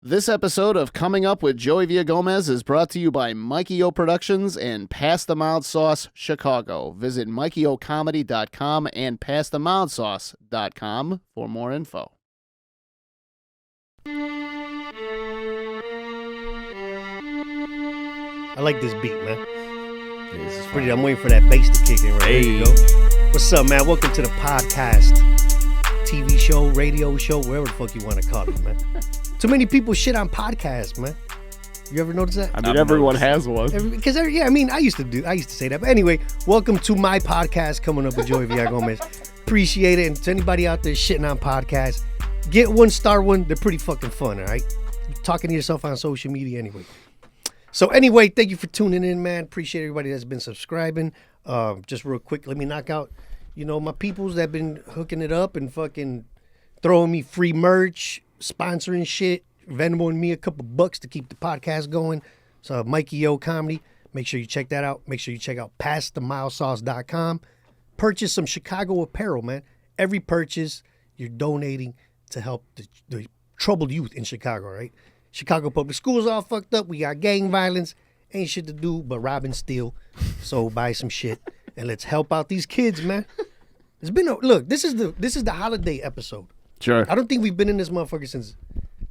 This episode of Coming Up with Joey Villagomez is brought to you by Mikey O Productions and Pass the Mild Sauce Chicago. Visit MikeyOComedy.com and PassTheMildSauce.com for more info. I like this beat, man. Yeah, this is pretty. I'm waiting for that bass to kick in. Right, there you go. What's up, man? Welcome to the podcast, TV show, radio show, whatever the fuck you want to call it, man. Too many people shit on podcasts, man. You ever notice that? I mean, everyone has one. Because I used to say that. But anyway, welcome to my podcast, Coming Up with Joey Villagomez. Appreciate it. And to anybody out there shitting on podcasts, get one, start one. They're pretty fucking fun, all right? You're talking to yourself on social media anyway. So anyway, thank you for tuning in, man. Appreciate everybody that's been subscribing. Just real quick, let me knock out, my peoples that have been hooking it up and fucking throwing me free merch, sponsoring shit, Venmoing me a couple bucks to keep the podcast going. So Mikey O Comedy, make sure you check that out. Make sure you check out PassTheMildSauce.com. Purchase some Chicago apparel, man. Every purchase, you're donating to help the troubled youth in Chicago, right? Chicago public schools all fucked up. We got gang violence. Ain't shit to do but rob and steal. So buy some shit and let's help out these kids, man. It's been look. This is the holiday episode. Sure. I don't think we've been in this motherfucker since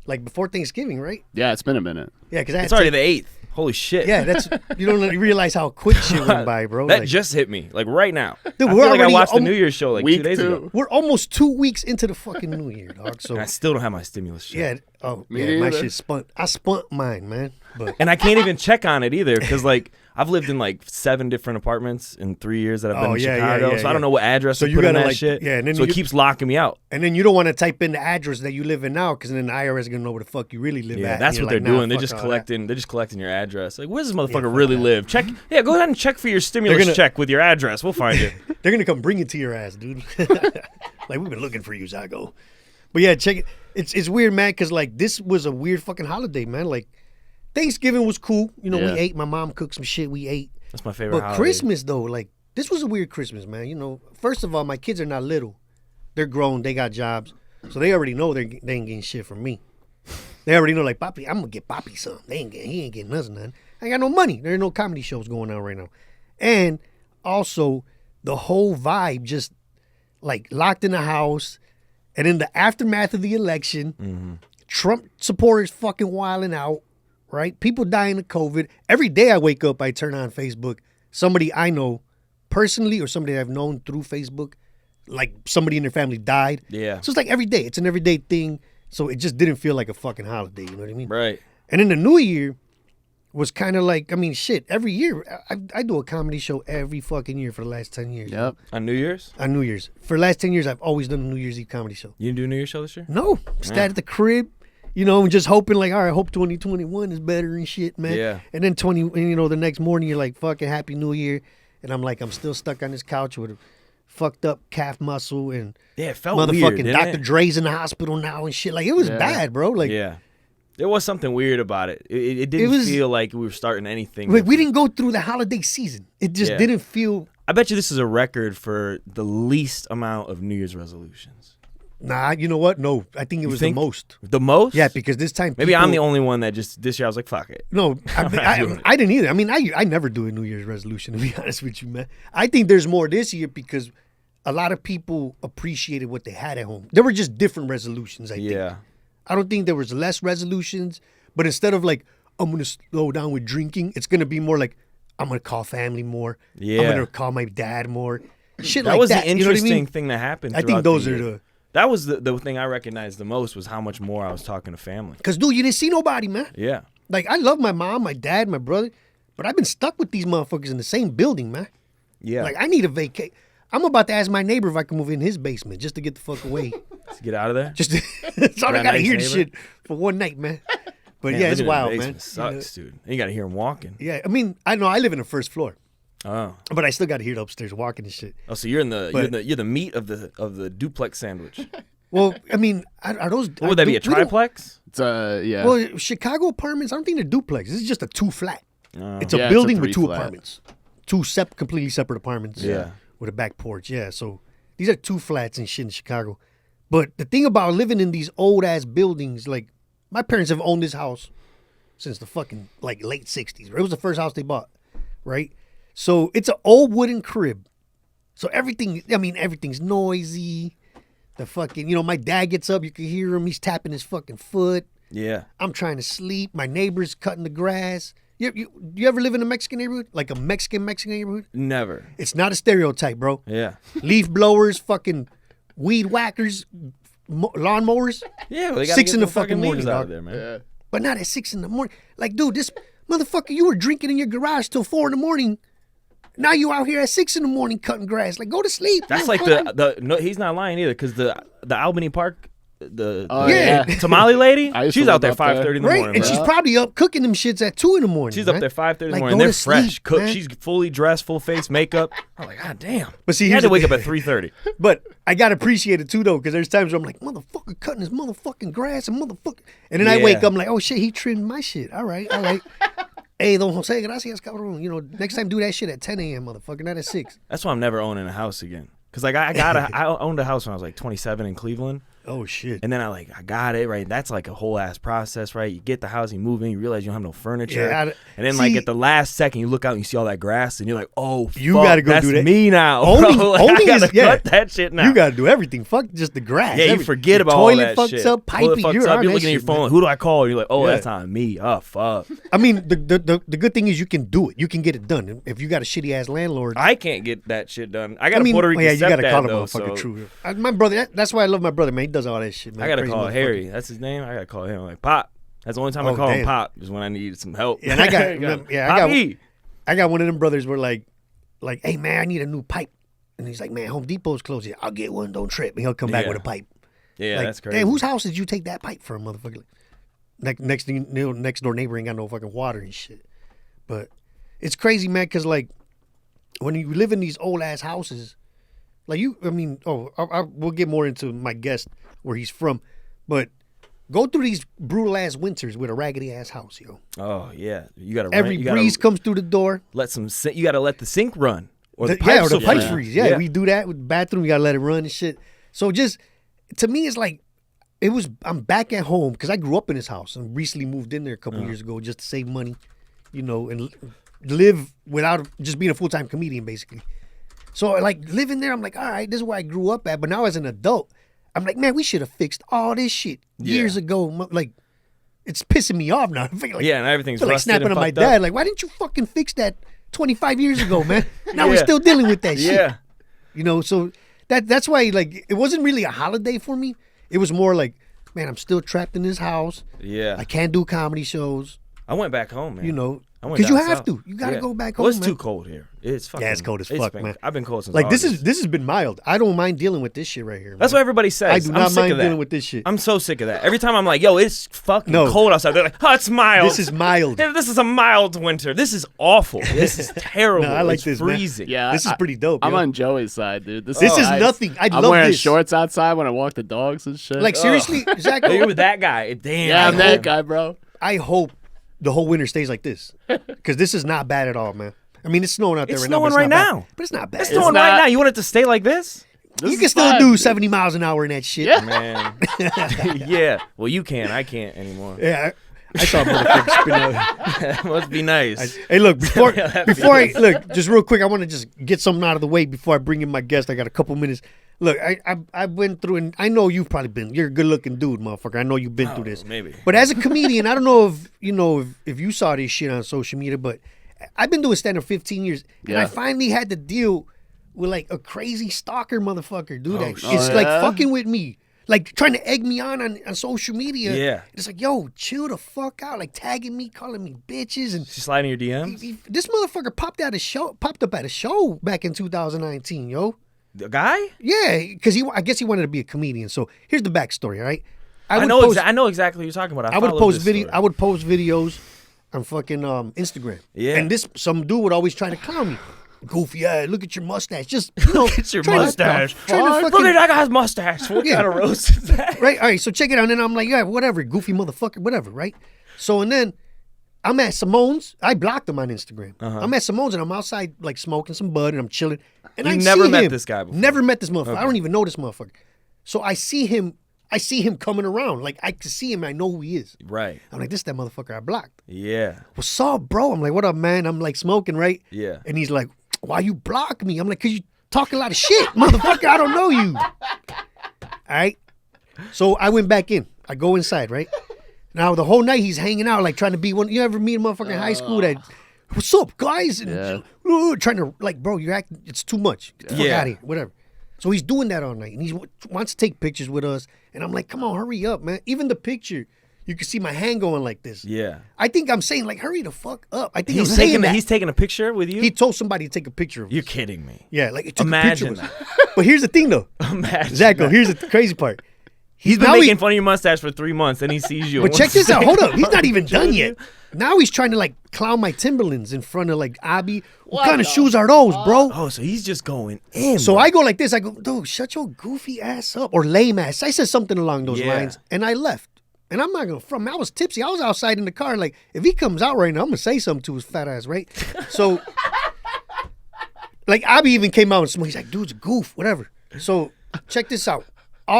like before Thanksgiving, right? Yeah, it's been a minute. Yeah, because it's already the 8th. Holy shit. Yeah, that's you don't realize how quick shit went by, bro. That just hit me, like right now. Dude, I feel like I watched the New Year's show like 2 days ago. We're almost 2 weeks into the fucking New Year, dog. So and I still don't have my stimulus check. Yeah. Oh, yeah, my shit spun. I spun mine, man. But and I can't even check on it either because like I've lived in like 7 different apartments in 3 years that I've been in Chicago, so I don't know what address to put in that shit. Yeah, and then so it keeps locking me out. And then you don't want to type in the address that you live in now because then the IRS is gonna know where the fuck you really live at. Yeah, that's what they're doing. They're just collecting. They're just collecting your address. Like, where does this motherfucker really live? Check. Yeah, go ahead and check for your stimulus check with your address. We'll find it. They're gonna come bring it to your ass, dude. Like we've been looking for you, Zako. But yeah, check it. It's weird, man, because like this was a weird fucking holiday, man. Like Thanksgiving was cool. We ate. My mom cooked some shit. We ate. That's my favorite holiday. But Christmas, though, like, this was a weird Christmas, man. First of all, my kids are not little. They're grown. They got jobs. So they already know they ain't getting shit from me. They already know, like, Papi, I'm going to get Papi something. He ain't getting us nothing. I ain't got no money. There are no comedy shows going on right now. And also, the whole vibe just, like, locked in the house. And in the aftermath of the election, Trump supporters fucking wilding out. Right? People dying of COVID. Every day I wake up, I turn on Facebook. Somebody I know personally or somebody I've known through Facebook, like somebody in their family died. Yeah. So it's like every day. It's an everyday thing. So it just didn't feel like a fucking holiday. You know what I mean? Right. And then the New Year was kind of like, shit, every year. I do a comedy show every fucking year for the last 10 years. Yep. On New Year's? On New Year's. For the last 10 years, I've always done a New Year's Eve comedy show. You didn't do a New Year's show this year? No. Sat at the crib. And just hoping like, all right, I hope 2021 is better and shit, man. Yeah. And then the next morning you're like, fucking Happy New Year. And I'm like, I'm still stuck on this couch with a fucked up calf muscle and it felt motherfucking weird, Dr. Dre's in the hospital now and shit. Like, it was bad, bro. Like, yeah. There was something weird about it. It didn't feel like we were starting anything. We didn't go through the holiday season. It just didn't feel. I bet you this is a record for the least amount of New Year's resolutions. Nah, you know what? No, I think it was the most. The most? Yeah, because this time maybe I'm the only one that just this year I was like, fuck it. No, I didn't either. I never do a New Year's resolution, to be honest with you, man. I think there's more this year because a lot of people appreciated what they had at home. There were just different resolutions, I think. Yeah. I don't think there was less resolutions, but instead of like, I'm going to slow down with drinking, it's going to be more like, I'm going to call family more. Yeah. I'm going to call my dad more. Shit that like was that. The interesting thing that happened. I think those are the... That was the thing I recognized the most was how much more I was talking to family. Because, dude, you didn't see nobody, man. Yeah. Like, I love my mom, my dad, my brother, but I've been stuck with these motherfuckers in the same building, man. Yeah. Like, I need a vacate. I'm about to ask my neighbor if I can move in his basement just to get the fuck away. To get out of there? Just so I gotta hear this shit for one night, man. But yeah, it's wild, man. Sucks, dude. You gotta hear him walking. Yeah, I know I live in the first floor. Oh. But I still gotta hear it upstairs walking and shit. Oh, so you're you're the meat of the duplex sandwich. Well, are those? What would that be? A triplex? It's yeah. Well, Chicago apartments, I don't think they're duplex. This is just a 2-flat. It's a building with 2 apartments. 2 completely separate apartments. Yeah. With a back porch. Yeah. So these are 2 flats and shit in Chicago. But the thing about living in these old ass buildings, like my parents have owned this house since the fucking like late 60s. Right? It was the first house they bought, right? So it's an old wooden crib. So everything's noisy. The fucking, my dad gets up, you can hear him. He's tapping his fucking foot. Yeah. I'm trying to sleep. My neighbor's cutting the grass. You ever live in a Mexican neighborhood? Like a Mexican neighborhood? Never. It's not a stereotype, bro. Yeah. Leaf blowers, fucking weed whackers, lawn mowers. Yeah, well, they gotta 6 get in the the fucking morning, leaves out dog. of there, man. Yeah. But not at 6 in the morning. Like, dude, this motherfucker, you were drinking in your garage till 4 in the morning. Now you out here at 6 in the morning cutting grass. Like, go to sleep. That's man. like no, he's not lying either, because the Albany Park, yeah. tamale lady, I used she's to out there live up 5:30 there. in the Right, morning. and bro. she's probably up cooking them shits at 2 in the morning. She's man. up there 5:30 in the Like, morning. go They're to sleep, fresh, cooked. man. She's fully dressed, full face, makeup. I'm like, God damn. But see, He had here's to the wake up thing. at 3:30. But I gotta appreciate it too, though, because there's times where I'm like, motherfucker cutting his motherfucking grass and motherfucker, and then I wake up, I'm like, oh shit, he trimmed my shit. All right. Hey, don Jose, gracias, cabrón. Next time do that shit at 10 a.m., motherfucker, not at 6. That's why I'm never owning a house again. Cause like I owned a house when I was like 27 in Cleveland. Oh shit. And then I got it, right? That's like a whole ass process, right? You get the house, you move in, you realize you don't have no furniture. Yeah, and then like at the last second you look out and you see all that grass and you're like, oh, You fuck, gotta go that's do that. me now. Owning- bro. Like, owning I gotta is- yeah. cut that shit now. You gotta do everything. Fuck just the grass. Yeah, you Everything. forget Your about all toilet that fucks shit. up, Toilet piping. fucks You're up. on You're that looking at your shit, phone. man. Who do I call? You're like, oh, Yeah. that's on me. Oh, fuck. I mean, the good thing is you can do it. You can get it done. If you got a shitty ass landlord, I can't get that shit done. I got a Puerto Rican you gotta stepdad, call a though, motherfucker so true. My brother, that's why I love my brother, man. He does all that shit, man. I gotta Crazy call motherfucker. Harry. That's his name. I gotta call him. I'm like, Pop. That's the only time I Oh, call him damn. Pop is when I need some help. Yeah, and I Poppy. got one of them brothers where like, hey man, I need a new pipe, and he's like, man, Home Depot's closed. Yeah, I'll get one. Don't trip. And he'll come back Yeah. with a pipe. Yeah, Like, that's crazy. Damn, whose house did you take that pipe from, motherfucker? Like, next thing you know, next door neighbor ain't got no fucking water and shit. But it's crazy, man, because like when you live in these old ass houses, like we'll get more into my guest where he's from, but go through these brutal ass winters with a raggedy ass house, yo. Oh yeah, you gotta. Every breeze comes through the door. You gotta let the sink run, or the Or pipes the will pipes freeze. freeze. Yeah, we do that with the bathroom. You gotta let it run and shit. So just to me, it's like I'm back at home because I grew up in this house and recently moved in there a couple years ago just to save money, and live without just being a full-time comedian, basically. So like living there, I'm like, all right, this is where I grew up at. But now as an adult, I'm like, man, we should have fixed all this shit years ago. Like, it's pissing me off now. I feel like, And everything's I feel like rusted snapping and on my fucked up. dad. Like, why didn't you fucking fix that 25 years ago, man? Now we're still dealing with that shit. Yeah, So that's why, like, it wasn't really a holiday for me. It was more like, man, I'm still trapped in this house. yeah. I can't do comedy shows. I went back home, man. I went Because you down have south. to. You gotta go back home. Well, it's man. too cold here. It's fucking. Yeah, it's cold as fuck, man. I've been cold since Like August. this has been mild. I don't mind dealing with this shit right here. That's man. what everybody says. I do I'm not sick mind of that. dealing with this shit. I'm so sick of that. Every time I'm like, yo, it's fucking No. cold outside. They're like, oh, it's mild. This is mild. Yeah, this is a mild winter. This is awful. This is terrible. No, I like it's this, man. freezing. Yeah, This is pretty dope. I'm yo. on Joey's side, dude. This This is nice. nothing. I I'm love wearing this. shorts outside when I walk the dogs and shit. Like seriously, Zach. You're with that guy. Damn. yeah, I'm I that hope- guy, bro. I hope the whole winter stays like this because this is not bad at all, man. I mean, it's snowing out there It's right now. snowing but right not bad. now. But it's not bad. It's snowing right not- now. You want it to stay like this? This You is can still fine, do dude. 70 miles an hour in that shit. Yeah. Man. Yeah. Well, you can. I can't anymore. Yeah, I saw a motherfucker spin out. Must be nice. Hey, look, before Yeah, that'd be I look, just real quick, I want to just get something out of the way before I bring in my guest. I got a couple minutes. Look, I went through, and I know you've probably been. You're a good looking dude, motherfucker. I know you've been through this. Maybe. But as a comedian, I don't know if you saw this shit on social media, but I've been doing stand up 15 years, and I Yeah. finally had to deal with like a crazy stalker motherfucker, dude. That shit. it's Oh, like yeah? fucking with me. Like trying to egg me on social media. Yeah. It's like, yo, chill the fuck out. Like tagging me, calling me bitches, and She's sliding your DMs? this motherfucker popped up at a show back in 2019, yo. The guy? Yeah, because I guess he wanted to be a comedian. So here's the backstory, all right? I know exactly what you're talking about. I would followed post this video. story. I would post videos on fucking Instagram. Yeah. And some dude would always try to clown me. Goofy, look at your mustache. Just Look at your trying to- mustache. trying to Look fucking- at that guy's mustache. What Yeah. kind of roast is that? Right. All right. So check it out. And then I'm like, yeah, whatever, goofy motherfucker, whatever. Right. So and then I'm at Simone's. I blocked him on Instagram. I'm at Simone's and I'm outside like smoking some bud and I'm chilling. And You've I never see met him. this guy before? Never met this motherfucker. I don't even know this motherfucker. So I see him I see him coming around. Like, I can see him. I know who he is. Right. I'm like, this is that motherfucker I blocked. Yeah. What's up, bro? I'm like, what up, man? I'm like smoking, right? Yeah. And he's like, why you block me? I'm like, because you talk a lot of shit, motherfucker. I don't know you. All right? So I went back in. I go inside, right? Now, the whole night he's hanging out, like trying to be one. You ever meet a motherfucker in high school that, what's up, guys? And trying to, like, bro, you're acting, it's too much. Get the fuck out of here, whatever. So he's doing that all night, and he wants to take pictures with us. And I'm like, come on, hurry up, man. Even the picture, you can see my hand going like this. Yeah. I think I'm saying, like, hurry the fuck up. I think he's taking a picture with you? He told somebody to take a picture of us. You're kidding me. Yeah, like, he took Imagine a picture of us. But here's the thing, though. Imagine Zako, here's the crazy part. He's been making fun of your mustache for 3 months, and he sees you. But check this out. Hold up. He's not even done yet. Now he's trying to, like, clown my Timberlands in front of, like, Abby. What kind of shoes are those, bro? Oh, so he's just going in. So I go like this. I go, dude, shut your goofy ass up. Or lame ass. I said something along those lines, and I left. And I'm not going to front. I was tipsy. I was outside in the car. Like, if he comes out right now, I'm going to say something to his fat ass, right? So, like, Abby even came out and smoked. He's like, dude's a goof, whatever. So, check this out.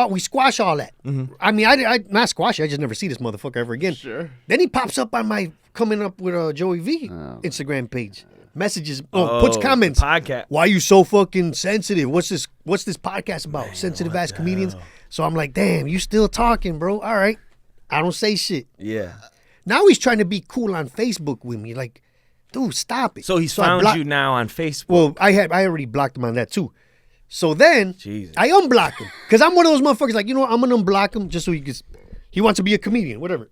We squash all that. Mm-hmm. I mean, I not squash it. I just never see this motherfucker ever again. Sure. Then he pops up on my coming up with Joey V Instagram page. Messages, puts comments. Podcast. Why you so fucking sensitive? What's this podcast about? Man, sensitive ass comedians. Hell? So I'm like, damn, you still talking, bro? All right. I don't say shit. Yeah. Now he's trying to be cool on Facebook with me. Like, dude, stop it. So he's found you now on Facebook. Well, I already blocked him on that too. So then I unblock him. Because I'm one of those motherfuckers like, you know what? I'm going to unblock him just so he wants to be a comedian, whatever.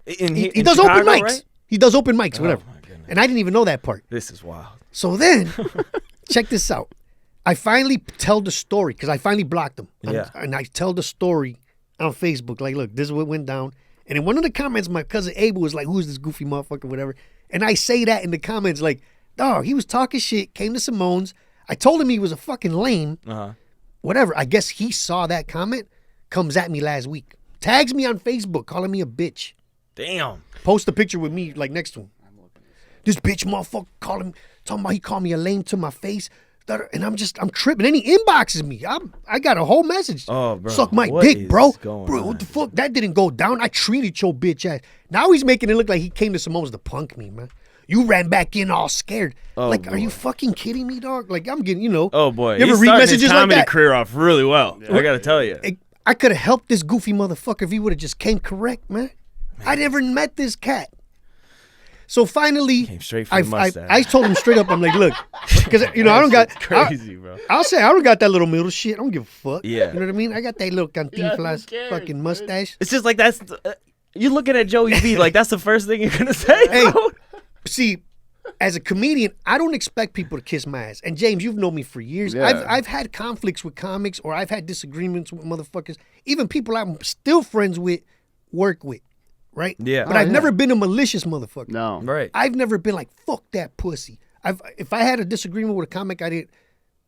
He does Chicago, open mics. Right? He does open mics, whatever. And I didn't even know that part. This is wild. So then, check this out. I finally tell the story because I finally blocked him. And I tell the story on Facebook. Like, look, this is what went down. And in one of the comments, my cousin Abel was like, who's this goofy motherfucker, whatever. And I say that in the comments like, dog, he was talking shit, came to Simone's. I told him he was a fucking lame. Whatever. I guess he saw that comment, comes at me last week. Tags me on Facebook, calling me a bitch. Damn. Post a picture with me like next to him. This bitch motherfucker talking about he called me a lame to my face. And I'm tripping. Then he inboxes me. I got a whole message. Oh, bro. Suck my dick, bro. Bro, what the fuck? That didn't go down. I treated your bitch ass. Now he's making it look like he came to Simone's to punk me, man. You ran back in all scared. Like, boy. Are you fucking kidding me, dog? Like, I'm getting, you know. Oh, boy. You ever read messages his comedy like that? Career off really well. Yeah. I got to tell you. I could have helped this goofy motherfucker if he would have just came correct, man. I never met this cat. So finally, came straight from the mustache. I told him straight up, I'm like, look, because, you know, I don't got. Crazy, bro. I'll say, I don't got that little middle shit. I don't give a fuck. Yeah. You know what I mean? I got that little cantinflas fucking mustache. It's just like that's. You're looking at Joey V, like that's the first thing you're going to say, hey, bro. See, as a comedian, I don't expect people to kiss my ass. And James, you've known me for years. Yeah. I've had conflicts with comics, or I've had disagreements with motherfuckers. Even people I'm still friends with, work with, right? Yeah. But I've never been a malicious motherfucker. No. Right. I've never been like, fuck that pussy. If I had a disagreement with a comic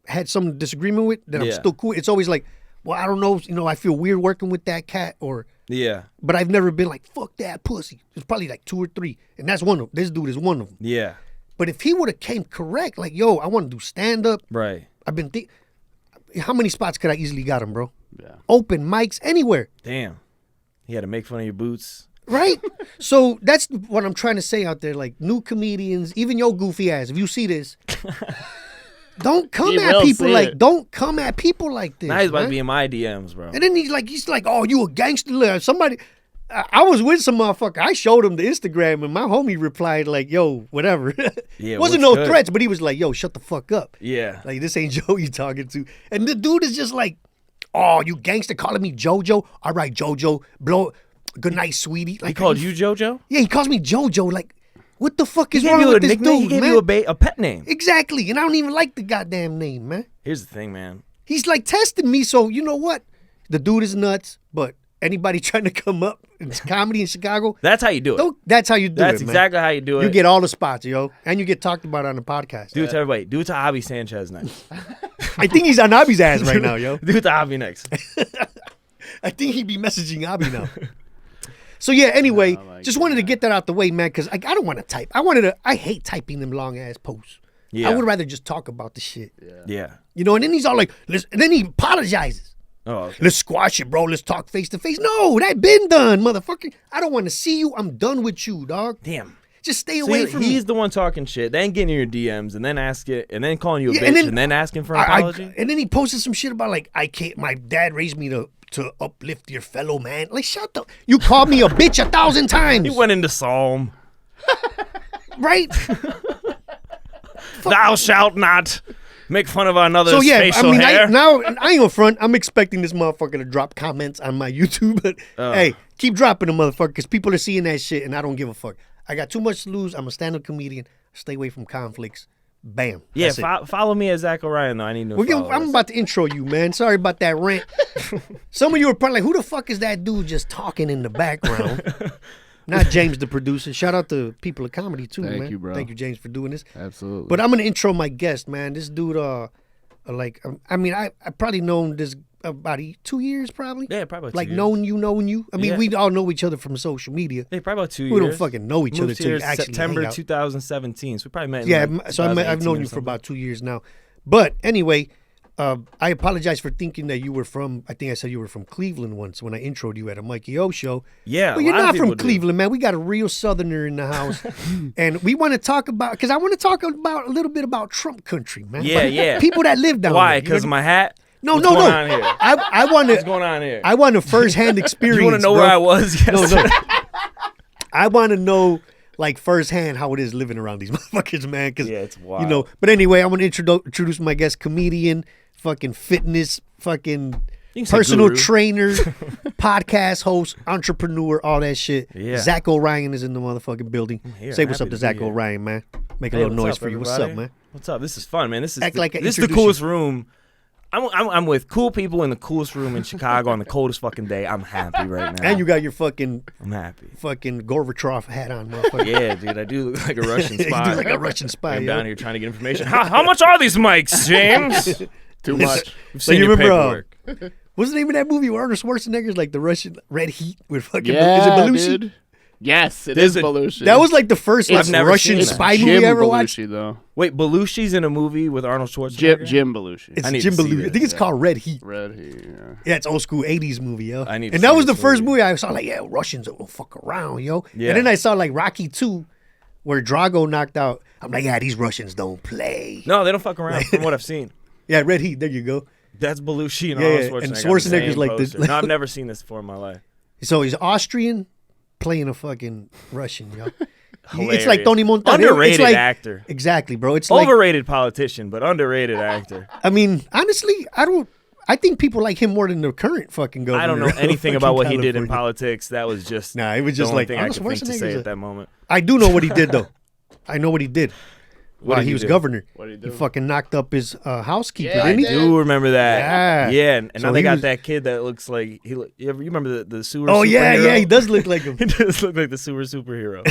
had some disagreement with, then I'm still cool. It's always like, well, I don't know, you know, I feel weird working with that cat, or but I've never been like, fuck that pussy. There's probably like 2 or 3, and that's one of them. This dude is one of them. Yeah. But if he would have came correct, like, yo, I want to do stand-up. Right. I've been how many spots could I easily got him, bro? Yeah. Open mics, anywhere. Damn. He had to make fun of your boots. Right? So that's what I'm trying to say out there. Like, new comedians, even your goofy ass, if you see this, don't come at people like this. Now he's about to be in my DMs, bro. And then he's like, oh, you a gangster? Somebody, I was with some motherfucker. I showed him the Instagram, and my homie replied like, yo, whatever. Yeah, wasn't no threats, but he was like, yo, shut the fuck up. Yeah. Like, this ain't Joe you talking to. And the dude is just like, oh, you gangster calling me JoJo? All right, JoJo, blow. Good night, sweetie. Like, he called you JoJo? Yeah, he calls me JoJo. Like, what the fuck is wrong with this dude, He gave you a pet name. Exactly, and I don't even like the goddamn name, man. Here's the thing, man. He's like testing me, so you know what? The dude is nuts, but anybody trying to come up in comedy in Chicago, that's how you do it. That's how you do it, That's exactly how you do it. You get all the spots, yo, and you get talked about on the podcast. Do it to everybody. Do it to Javi Sanchez next. I think he's on Abi's ass right now, yo. Do it to Javi next. I think he'd be messaging Abi now. So yeah, anyway, just wanted to get that out the way, man, because I don't want to type. I hate typing them long ass posts. Yeah. I would rather just talk about the shit. Yeah. You know, and then he's all like, listen, and then he apologizes. Oh, okay. Let's squash it, bro. Let's talk face to face. No, that been done, motherfucker. I don't want to see you. I'm done with you, dog. Damn. Just stay away from me. He's the one talking shit, then getting in your DMs, and then calling you a bitch, and then asking for an apology. And then he posted some shit about like, my dad raised me to uplift your fellow man. Like, shut up. You called me a bitch 1,000 times. He went into Psalm. Right? Thou shalt not make fun of another's facial hair. I ain't gonna front. I'm expecting this motherfucker to drop comments on my YouTube, but hey, keep dropping the motherfucker because people are seeing that shit and I don't give a fuck. I got too much to lose. I'm a stand-up comedian. Stay away from conflicts. Bam. Yeah, follow me at Zako Ryan, though. I need new followers. I'm about to intro you, man. Sorry about that rant. Some of you are probably like, who the fuck is that dude just talking in the background? Not James, the producer. Shout out to People of Comedy, too, man. Thank you, bro. Thank you, James, for doing this. Absolutely. But I'm going to intro my guest, man. This dude, I probably known this about 2 years, probably. Yeah, probably 2 like years. knowing you. I mean, we all know each other from social media. Yeah, probably about 2 years. We don't fucking know each other until you actually September hang out. 2017. So we probably met. I've known you for about 2 years now. But anyway, I apologize for thinking that you were from. I think I said you were from Cleveland once when I introed you at a Mikey O show. Yeah, but you're not from Cleveland, man. We got a real Southerner in the house, and we want to talk about because I want to talk about a little bit about Trump country, man. Yeah. People that live down there. Why? Because of my hat. No. What's going on here? I want to. What's going on here? I want a first-hand experience. You want to know where I was yesterday? No. I want to know, like, firsthand how it is living around these motherfuckers, man. Cause, it's wild. But anyway, I want to introduce my guest, comedian, fucking fitness, fucking personal trainer, podcast host, entrepreneur, all that shit. Yeah. Zako Ryan is in the motherfucking building. Say what's up to Zako Ryan, man. Make a little noise for you. Everybody? What's up, man? What's up? This is fun, man. This is this is the coolest room. I'm with cool people in the coolest room in Chicago on the coldest fucking day. I'm happy right now. And you got your fucking fucking Gorbachev hat on, motherfucker. Yeah, dude, I do look like a Russian spy. You do look like a Russian spy. I'm down here trying to get information. How much are these mics, James? Too much. So you remember? What's the name of that movie where Arnold Schwarzenegger's like the Russian Red Heat with fucking is it Belushi? Dude. Yes, it is Belushi. That was like the first Russian spy movie I ever watched. Though. Wait, Belushi's in a movie with Arnold Schwarzenegger? Jim Belushi. It's Jim Belushi. I think it's called Red Heat. Red Heat, yeah. Yeah, it's old school 80s movie, yo. And that was the first movie I saw, like, yeah, Russians don't fuck around, yo. Yeah. And then I saw, like, Rocky 2, where Drago knocked out. I'm like, yeah, these Russians don't play. No, they don't fuck around, from what I've seen. Yeah, Red Heat, there you go. That's Belushi and Arnold Schwarzenegger. And Schwarzenegger's like this. No, I've never seen this before in my life. So he's Austrian, playing a fucking Russian, yo. It's like Tony Montana. Underrated actor. Exactly, bro. It's overrated politician, but underrated actor. I mean, honestly, I think people like him more than the current fucking governor. I don't know anything about what he did in politics. That was just it was just the only like thing I could think to say at that moment. I do know what he did though. I know what he did. While he was governor, what did he do? He fucking knocked up his housekeeper, I didn't he? do remember that. Yeah. And So now they he got was- that kid that looks like you remember the sewer? Oh yeah, superhero? yeah, he does look like him. He does look like the sewer superhero.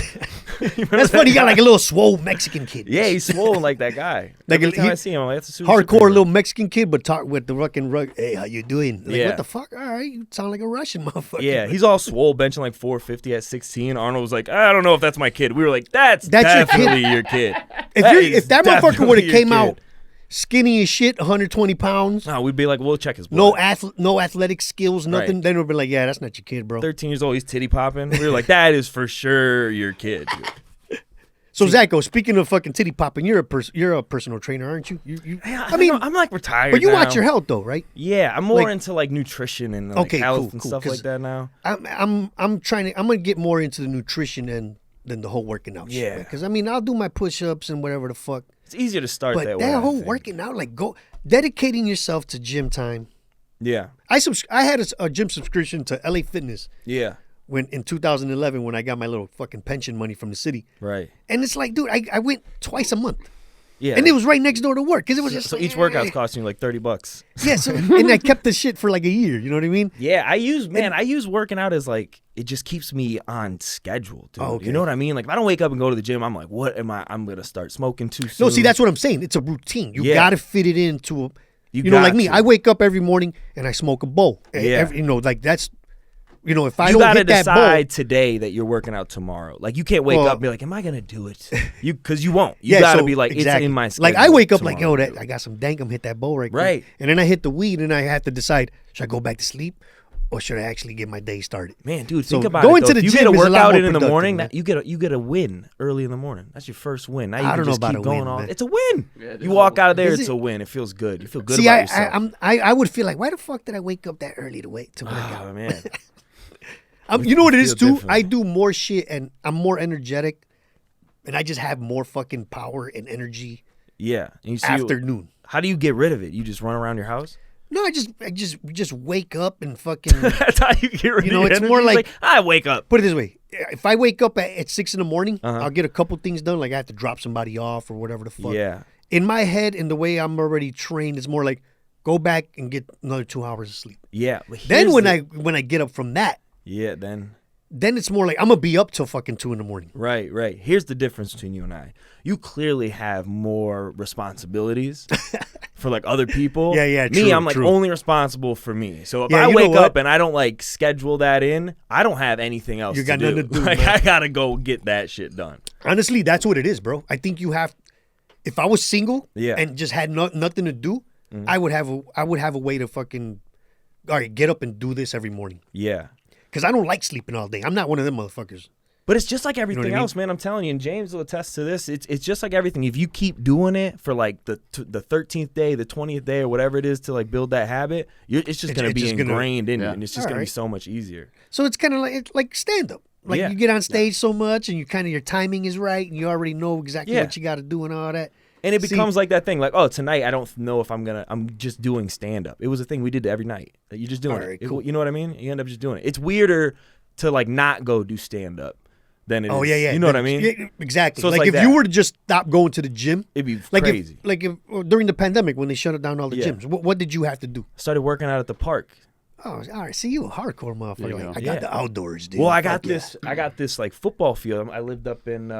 That's funny. He got like a little swole Mexican kid. Yeah, he's swollen like that guy. Like Every time I see him, I'm like, that's a sewer hardcore superhero. little Mexican kid, but talk with the fucking rug. Hey, how you doing? Like, Yeah. what the fuck? All right, you sound like a Russian motherfucker. Yeah, he's all swole, benching like 450 at 16. Arnold was like, I don't know if that's my kid. We were like, that's your kid? definitely your kid. If that motherfucker would definitely have your came kid. out skinny as shit, 120 pounds, No, we'd be like, we'll check his blood. no athletic skills, nothing. Right. Then we'd be like, yeah, that's not your kid, bro. 13 years old, he's titty popping. We were like, that is for sure your kid. So Zako, speaking of fucking titty popping, you're a personal trainer, aren't you? I mean, I'm like retired. But you now. watch your health though, right? Yeah, I'm more Like- into like nutrition and like health and stuff 'cause like that now. I'm gonna get more into the nutrition than the whole working out shit. Yeah. Because I mean, I'll do my push-ups and whatever the fuck. It's easier to start But that way. that I whole think. working out, like dedicating yourself to gym time. Yeah, I had a gym subscription to LA Fitness yeah, in 2011 when I got my little fucking pension money from the city. right. And it's like, dude, I went twice a month. Yeah, And it was right next door to work. Because it was just so like, each workout's costing you like $30. Yeah, and I kept the shit for like a year. You know what I mean? Yeah, I use working out as like it just keeps me on schedule, dude. Oh, okay. You know what I mean? Like if I don't wake up and go to the gym, I'm like, what am I? I'm gonna start smoking too soon. No, see, that's what I'm saying. It's a routine. You got to fit it into a. You know, got like me, to. I wake up every morning and I smoke a bowl. Yeah. Like that's you know, if I don't hit that gotta bowl, decide today that you're working out tomorrow. Like you can't wake up and be like, "Am I gonna do it?" Because you won't. You gotta be like, "It's in my schedule." Like I wake up like, "Yo, I got some dank. I'm hit that bowl right." Right. And then I hit the weed, and I have to decide: should I go back to sleep, or should I actually get my day started? Man, dude, So think about going it. to Though. the If you gym get a is a lot workout more in the morning, productive, you get a win early in the morning. That's your first win. Now you I can don't know just about keep a going win, on. man. It's a win. Yeah, You walk out of there, Is it's it? a win. It feels good. You feel good See, about yourself. I would feel like, why the fuck did I wake up that early to work out? Oh man. You know what it is feel too? different. I do more shit, and I'm more energetic, and I just have more fucking power and energy Yeah. And you see, afternoon. how do you get rid of it? You just run around your house? No, I just wake up and fucking. That's how you get rid of know, your it's energy? more like- I wake up. Put it this way: if I wake up at 6 a.m, Uh-huh. I'll get a couple things done. Like I have to drop somebody off or whatever the fuck. Yeah. In my head, and the way I'm already trained, it's more like go back and get another 2 hours of sleep. Yeah. But Then here's when I get up from that, Yeah, then. then it's more like I'm gonna be up till fucking 2 a.m. Right. Here's the difference between you and I. You clearly have more responsibilities for like other people. Yeah, Me, true, I'm like true. only responsible for me. So if Yeah, I you know wake what? up and I don't like schedule that in, I don't have anything else You got to do. nothing to do, Like man. I gotta go get that shit done. Honestly, that's what it is, bro. I think you have. If I was single Yeah. and just had nothing to do, I would have a way to fucking, all right, get up and do this every morning. Yeah. Because I don't like sleeping all day. I'm not one of them motherfuckers. But it's just like everything what I mean? else, man. I'm telling you, and James will attest to this. It's just like everything. If you keep doing it for like the 13th day, the 20th day, or whatever it is to like build that habit, it's just going to be ingrained in you, and it's just going to be so much easier. So it's kind of like stand up. Like Yeah. you get on stage so much, and you kind of your timing is right, and you already know exactly Yeah. what you got to do and all that. And it becomes like that thing, like, oh, tonight I don't know if I'm just doing stand up. It was a thing we did every night. You're just doing Alright, it. cool. You know what I mean? You end up just doing it. It's weirder to like not go do stand up than it is. Oh yeah. You know what I mean? Yeah, exactly. So it's like like if that. you were to just stop going to the gym, It'd be like crazy. if during the pandemic when they shut down all the Yeah. gyms, what did you have to do? I started working out at the park. Oh, all right. See, you a hardcore motherfucker. you Like, go. I Yeah. got the outdoors, dude. Well, I got Fuck yeah. this. I got this like football field. I lived up in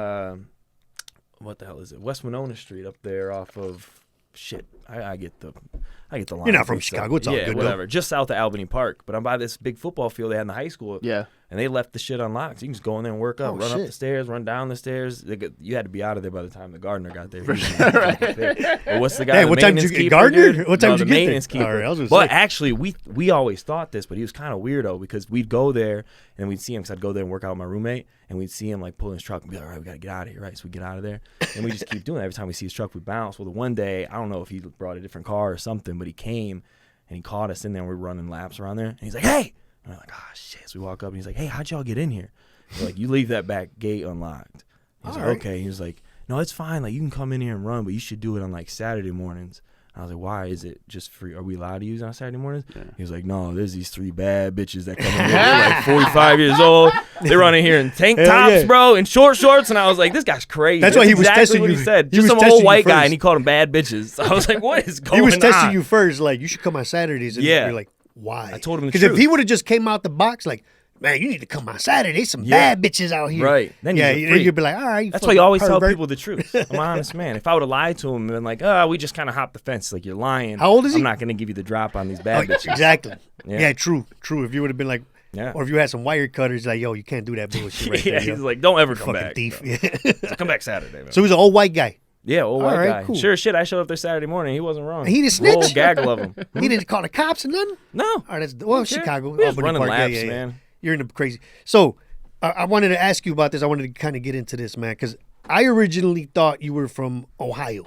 what the hell is it? West Winona Street up there off of shit. I get the line. You're not from mixed up. Chicago. It's all yeah, good, though. whatever. Just south of Albany Park. But I'm by this big football field they had in the high school. Yeah. And they left the shit unlocked. So you can just go in there and work out, Oh, run up shit. the stairs, run down the stairs. You had to be out of there by the time the gardener got there. But what's the guy? Hey, the what time did maintenance you get keeper, gardener? dude? What time No, did the you get there? maintenance keeper. All right, I was gonna But say. actually, we always thought this, but he was kind of weirdo because we'd go there and we'd see him because I'd go there and work out with my roommate, and we'd see him like pulling his truck and be like, all right, we got to get out of here, right? So we get out of there, and we just keep doing it. Every time we see his truck, we bounce. Well, the one day, I don't know if he brought a different car or something, but he came and he caught us in there and we were running laps around there, and he's like, hey! And I'm like, ah, shit. So we walk up and he's like, hey, how'd y'all get in here? We're like, you leave that back gate unlocked. He's like, All right. okay. He was like, no, it's fine. Like, you can come in here and run, but you should do it on like Saturday mornings. I was like, why? Is it just free? Are we allowed to use it on Saturday mornings? Yeah. He was like, no, there's these 3 bad bitches that come in here. They're like 45 years old. They're running here in tank Hell tops, yeah. bro, and short shorts. And I was like, this guy's crazy. That's why he was exactly testing what you. he said. He Just was some testing old you white guy, first. and he called them bad bitches. I was like, what is going on? He was testing you first, like you should come on Saturdays. And Yeah. you're like, why? I told him the because if truth. he would have just came out the box like, man, you need to come on Saturday. Some bad bitches out here. Right. Then he's yeah, a freak. you'd be like, all right. That's why you always tell pervert. people the truth. I'm an honest man. If I would have lied to him and been like, oh, we just kind of hopped the fence, like you're lying. How old is he? I'm not going to give you the drop on these bad bitches. Exactly. Yeah. Yeah. True. If you would have been like, Yeah. or if you had some wire cutters, like, yo, you can't do that bullshit right Yeah, there. yo. he's like, don't ever come Fucking back. thief. bro. Yeah. Come back Saturday, man. So he's an old white guy. Yeah, old white All right, guy. cool. Sure as shit, I showed up there Saturday morning. He wasn't wrong. He didn't Whole snitch? gaggle of them. He didn't call the cops or nothing. No. All right, that's well, Okay. Chicago, We just Albany running Park. laps, yeah. man. You're in the crazy. So I wanted to ask you about this. I wanted to kind of get into this, man, because I originally thought you were from Ohio.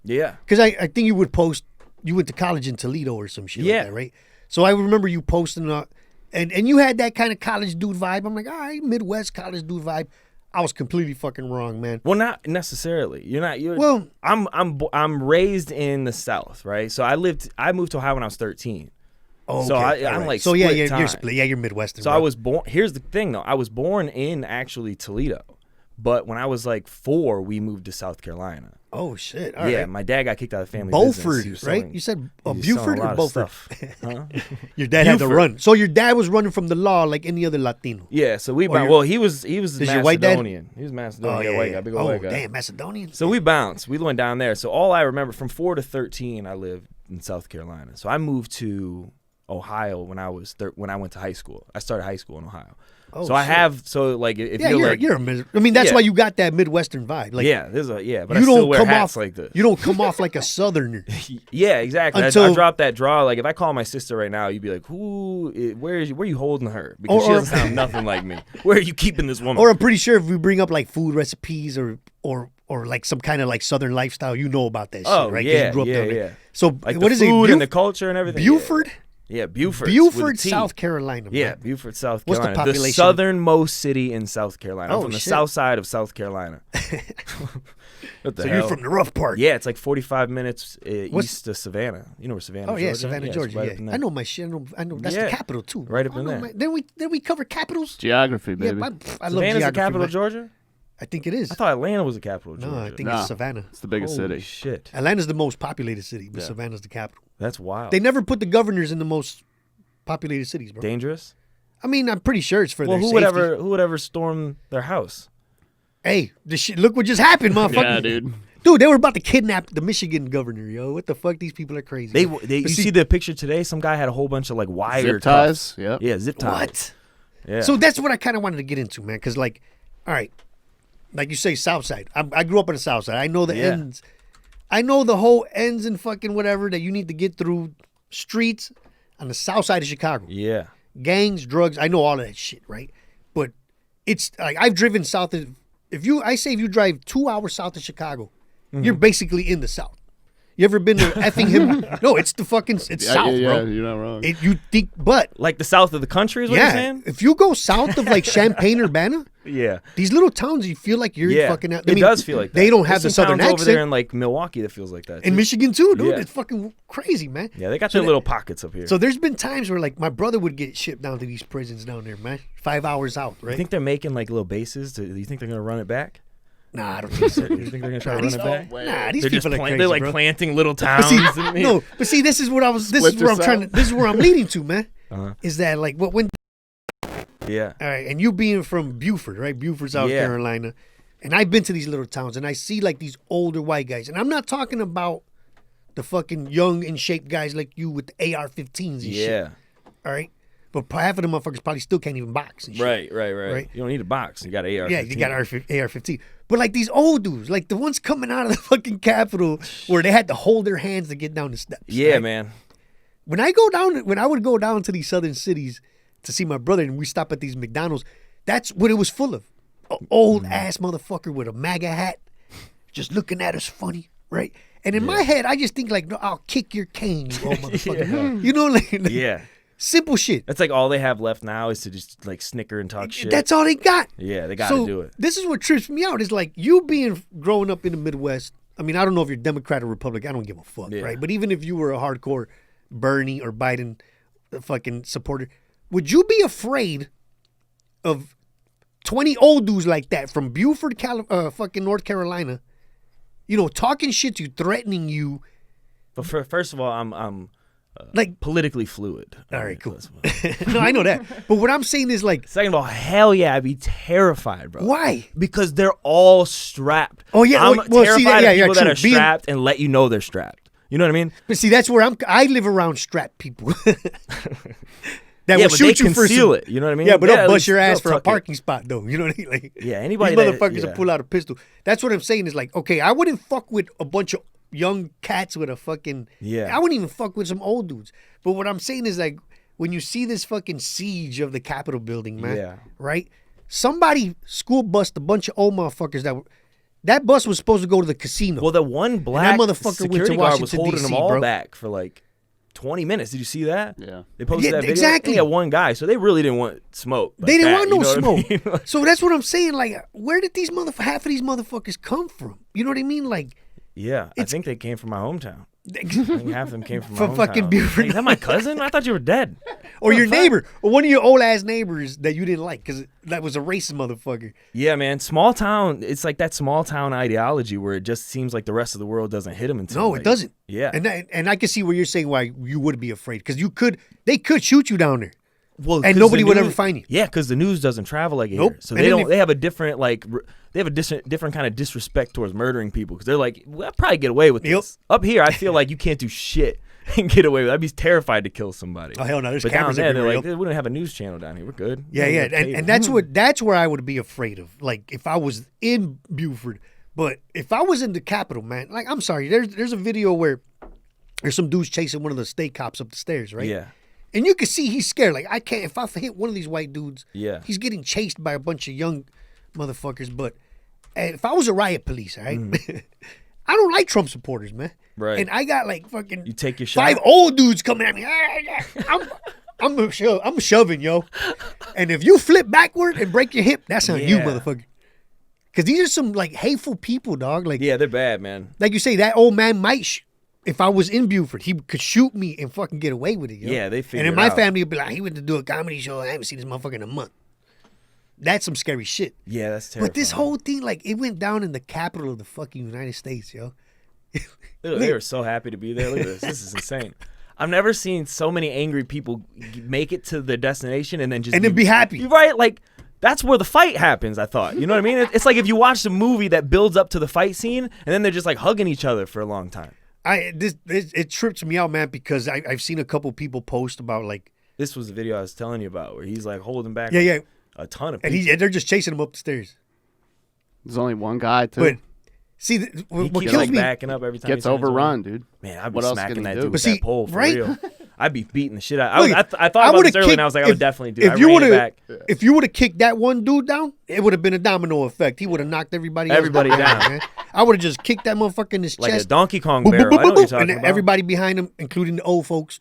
Yeah. Because I think you would post. You went to college in Toledo or some shit Yeah. like that, right? So I remember you posting and you had that kind of college dude vibe. I'm like, all right, Midwest college dude vibe. I was completely fucking wrong, man. Well, not necessarily. You're not. You're. Well- I'm raised in the South, right? So I moved to Ohio when I was 13. Oh, So okay. I'm all right. like so yeah, split you're time. split. Yeah, you're Midwestern. So bro. I was born. Here's the thing, though. I was born in actually Toledo, but when I was like 4, we moved to South Carolina. Oh shit! All Yeah, right. my dad got kicked out of the family business. He Beaufort, was right? selling- You said he was Beaufort selling a or lot of Beaufort? stuff. Huh? Your dad had to Beaufort. run. So your dad was running from the law like any other Latino. Yeah, so we Or bounced. your- Well, he was Is your white dad? Macedonian. He was Macedonian. White guy, big old Oh, white guy. damn, Macedonian. So we bounced. We went down there. So all I remember from 4 to 13, I lived in South Carolina. So I moved to Ohio when I went to high school. I started high school in Ohio. Oh, so I shit. have like if Yeah, you're like you're a I mean, that's Yeah. why you got that Midwestern vibe. Like, yeah, there's a but you I still don't wear come hats off like this. You don't come off like a Southerner. Yeah, exactly. Until- I dropped that draw. Like if I call my sister right now, you'd be like, where are you holding her? Because she doesn't sound nothing like me. Where are you keeping this woman? Or I'm pretty sure if we bring up like food recipes or like some kind of like Southern lifestyle, you know about that shit, right? 'Cause yeah, you grew up down there. yeah. So Like what the is it? food and the culture and everything. Buford? Yeah, Buford. Buford, South Carolina. Yeah, man. Buford, South What's the Carolina. population? southernmost city in South Carolina. I'm Oh, from the shit. south side of South Carolina. What the So hell? you're from the rough part. Yeah, it's like 45 minutes east of Savannah. You know where Savannah? Oh yeah, Georgia? Savannah, it's Georgia. right Yeah, up in there. I know my shit. I know that's Yeah. the capital too. Right up I in know there. Then we cover capitals. Geography, Yeah, baby. I love Savannah's geography. the capital man. of Georgia? I think it is. I thought Atlanta was the capital of No, Georgia. I think Nah. it's Savannah. It's the biggest Holy city. shit. Atlanta's the most populated city, but Yeah. Savannah's the capital. That's wild. They never put the governors in the most populated cities, bro. Dangerous? I mean, I'm pretty sure it's for Well, their who safety. would ever storm their house? Hey, this shit, look what just happened, motherfucker. Yeah, dude. Dude, they were about to kidnap the Michigan governor, yo. What the fuck? These people are crazy. You But see the picture today? Some guy had a whole bunch of like wire Zip ties. Yep. Yeah, zip ties. what? Yeah. So that's what I kind of wanted to get into, man. Because, like, all right, like you say, South Side. I grew up on the South Side. I know the Yeah. ends. I know the whole ends and fucking whatever that you need to get through streets on the South Side of Chicago. yeah. Gangs, drugs. I know all of that shit, right? But it's like I've driven south of. If you drive 2 hours south of Chicago, you're basically in the South. You ever been to Effingham? No, it's the fucking it's South, yeah, bro. you're not wrong. You think, but Like the south of the country is what you're yeah, saying? if you go south of like Champaign, Urbana, Yeah. these little towns, you feel like you're Yeah. fucking. It does feel like that. They don't There's have the some Southern towns accent. over there in like Milwaukee that feels like that. In too. Michigan too, dude. Yeah. It's fucking crazy, man. Yeah, they got So their little pockets up here. So there's been times where like my brother would get shipped down to these prisons down there, man. 5 hours out, you right? think they're making like little bases? Do you think they're gonna run it back? Nah, I don't think so. Do you think they're gonna try to Nah, run it back? Nah, these They're just people are crazy, they're like bro. planting little But towns. see, and- no, but see, this is what I was. This is Splinter where I'm trying to. cell. This is where I'm leading to, man. Uh-huh. Is that like when? Yeah. All right, and you being from Buford, right? Buford, South Yeah. Carolina, and I've been to these little towns, and I see like these older white guys, and I'm not talking about the fucking young in shape guys like you with the AR-15s and shit. Yeah. All right, but half of them motherfuckers probably still can't even box and shit. Right. Right. You don't need a box. You got an AR. Yeah, you got AR-15. But like these old dudes, like the ones coming out of the fucking Capitol where they had to hold their hands to get down the steps. Yeah, right? man. When I would go down to these southern cities to see my brother and we stop at these McDonald's, that's what it was full of. An old ass motherfucker with a MAGA hat just looking at us funny, right? And in my head, I just think like, no, I'll kick your cane, you old motherfucker. You know, like Yeah. simple shit. That's like all they have left now is to just like snicker and talk shit. That's all they got. Yeah, they got to So do it. this is what trips me out. Is like you growing up in the Midwest. I mean, I don't know if you're Democrat or Republican. I don't give a fuck, Yeah. right? But even if you were a hardcore Bernie or Biden fucking supporter, would you be afraid of 20 old dudes like that from Buford, fucking North Carolina? You know, talking shit to you, threatening you. But first of all, I'm Like, politically fluid. all right, cool. Let's- No, I know that. But what I'm saying is like, Second of all, hell yeah, I'd be terrified, bro. why? Because they're all strapped. Oh, yeah, I'm well, see, terrified yeah, of yeah, people that true. are strapped and let you know they're strapped. You know what I mean? But see, that's where I live around strapped people. That Yeah, will but shoot they you for conceal some, it. You know what I mean? Yeah, but at don't bust least your ass they'll for a tuck it. parking spot, though. You know what I mean? Like, Yeah, anybody these that- motherfuckers yeah. will pull out a pistol. That's what I'm saying is like, okay, I wouldn't fuck with a bunch of young cats with a fucking. Yeah. I wouldn't even fuck with some old dudes. But what I'm saying is like, when you see this fucking siege of the Capitol building, man, Yeah. right? Somebody school bused a bunch of old motherfuckers that bus was supposed to go to the casino. Well, the one black motherfucker went to security guard was Washington, holding them DC, all bro. back for like 20 minutes. Did you see that? Yeah. They posted Yeah, that video. exactly. Yeah, one guy. So they really didn't want smoke. like They didn't that, want no you know smoke. what I mean? So that's what I'm saying. Like, where did half of these motherfuckers come from? You know what I mean? Like, Yeah, I think they came from my hometown. I or think half of them came from my From hometown. fucking Buford. Hey, is that my cousin? I thought you were dead. your neighbor, or one of your old ass neighbors that you didn't like because that was a racist motherfucker. Yeah, man. Small town. It's like that small town ideology where it just seems like the rest of the world doesn't hit them until. No, like, it doesn't. Yeah. And I can see where you're saying why you would be afraid because they could shoot you down there. Well, And 'cause nobody the would news- ever find you. Yeah, because the news doesn't travel like it Nope. here. So And they then don't. They have a different like. They have a different kind of disrespect towards murdering people because they're like, well, I'll probably get away with Yep. this. Up here, I feel like you can't do shit. and get away with it. I'd be terrified to kill somebody. Oh hell no, there's But down cameras there, they're everywhere. like, we don't have a news channel down here. We're good. Yeah, We yeah, don't have and cable. that's where I would be afraid of. Like if I was in Buford, but if I was in the Capitol, man, like I'm sorry, there's a video where there's some dudes chasing one of the state cops up the stairs, right? Yeah. And you can see he's scared. Like I can't. If I hit one of these white dudes, Yeah. he's getting chased by a bunch of young motherfuckers. But if I was a riot police, all right, I don't like Trump supporters, man. Right. And I got like fucking You take your shot. 5 old dudes coming at me. I'm shoving, yo. And if you flip backward and break your hip, that's on you, Yeah. motherfucker. Because these are some like hateful people, dog. Like, Yeah, they're bad, man. like you say, that old man might. If I was in Buford, he could shoot me and fucking get away with it, yo. Yeah, they figure And then it my out. family would be like, he went to do a comedy show. I haven't seen this motherfucker in a month. That's some scary shit. Yeah, that's terrible. But this whole thing, like, it went down in the capital of the fucking United States, yo. They were so happy to be there. Look at this. This is insane. I've never seen so many angry people make it to their destination and then just Then be happy. You're right. Like, that's where the fight happens, I thought. You know what I mean? It's like if you watch a movie that builds up to the fight scene and then they're just like hugging each other for a long time. It trips me out, man, because I've seen a couple people post about like, This was the video I was telling you about where he's like holding back yeah, a ton of and people. they're just chasing him up the stairs. There's only one guy too. But see, He what keeps kills like me, backing up every time Gets he turns overrun, around. dude. Man, I'd be What else smacking can he that do? dude But with see, that pole for right? real. I'd be beating the shit out. Look, I thought about would've this earlier and I was like, I would definitely do it. I ran it back. If you would have kicked that one dude down, it would have been a domino effect. He would have knocked everybody else Everybody down. man. I would have just kicked that motherfucker in his Like a chest. Donkey Kong Boop, boop, barrel. boop, I know what boop, you're and talking then about. everybody behind him, including the old folks,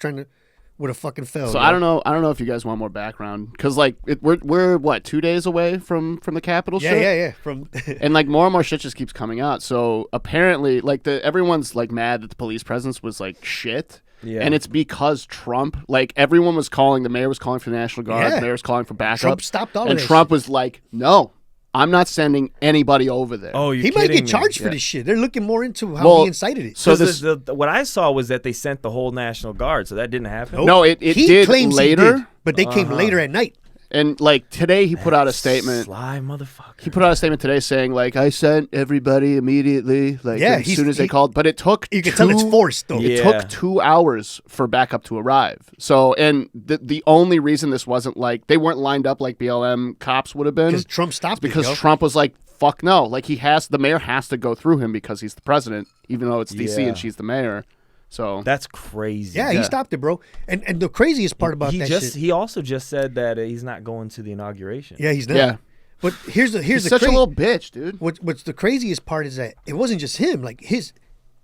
would have fucking fell. So yo. I don't know if you guys want more background because like we're what 2 days away from the Capitol shit. Yeah. From And like more and more shit just keeps coming out. So apparently, like everyone's like mad that the police presence was like shit. Yeah. And it's because Trump, like everyone was calling, the mayor was calling for the National Guard, Yeah. the mayor was calling for backup. Trump stopped all of and that Trump shit. was like, no, I'm not sending anybody over there. Oh, you're he might kidding get me. charged for this shit. They're looking more into how Well, he incited it. so So this, what I saw was that they sent the whole National Guard, so that didn't happen. Nope. no, it he did claims later. he did, but they came later at night. And like today he put out a statement. Sly motherfucker. He put out a statement today saying like, I sent everybody immediately, like Yeah, as soon as they called. But it took You can tell it's forced though. It Yeah. took 2 hours for backup to arrive. So, and the only reason this wasn't like, they weren't lined up like BLM cops would have been. Because Trump stopped Because it, yo. Trump was like, fuck no. Like the mayor has to go through him because he's the president, even though it's DC Yeah. and she's the mayor. So That's crazy. Yeah, he stopped it, bro. And the craziest part about that shit. He also just said that he's not going to the inauguration. Yeah, he's not. yeah, But here's he's the such a cra- little bitch, dude. What's the craziest part is that it wasn't just him. Like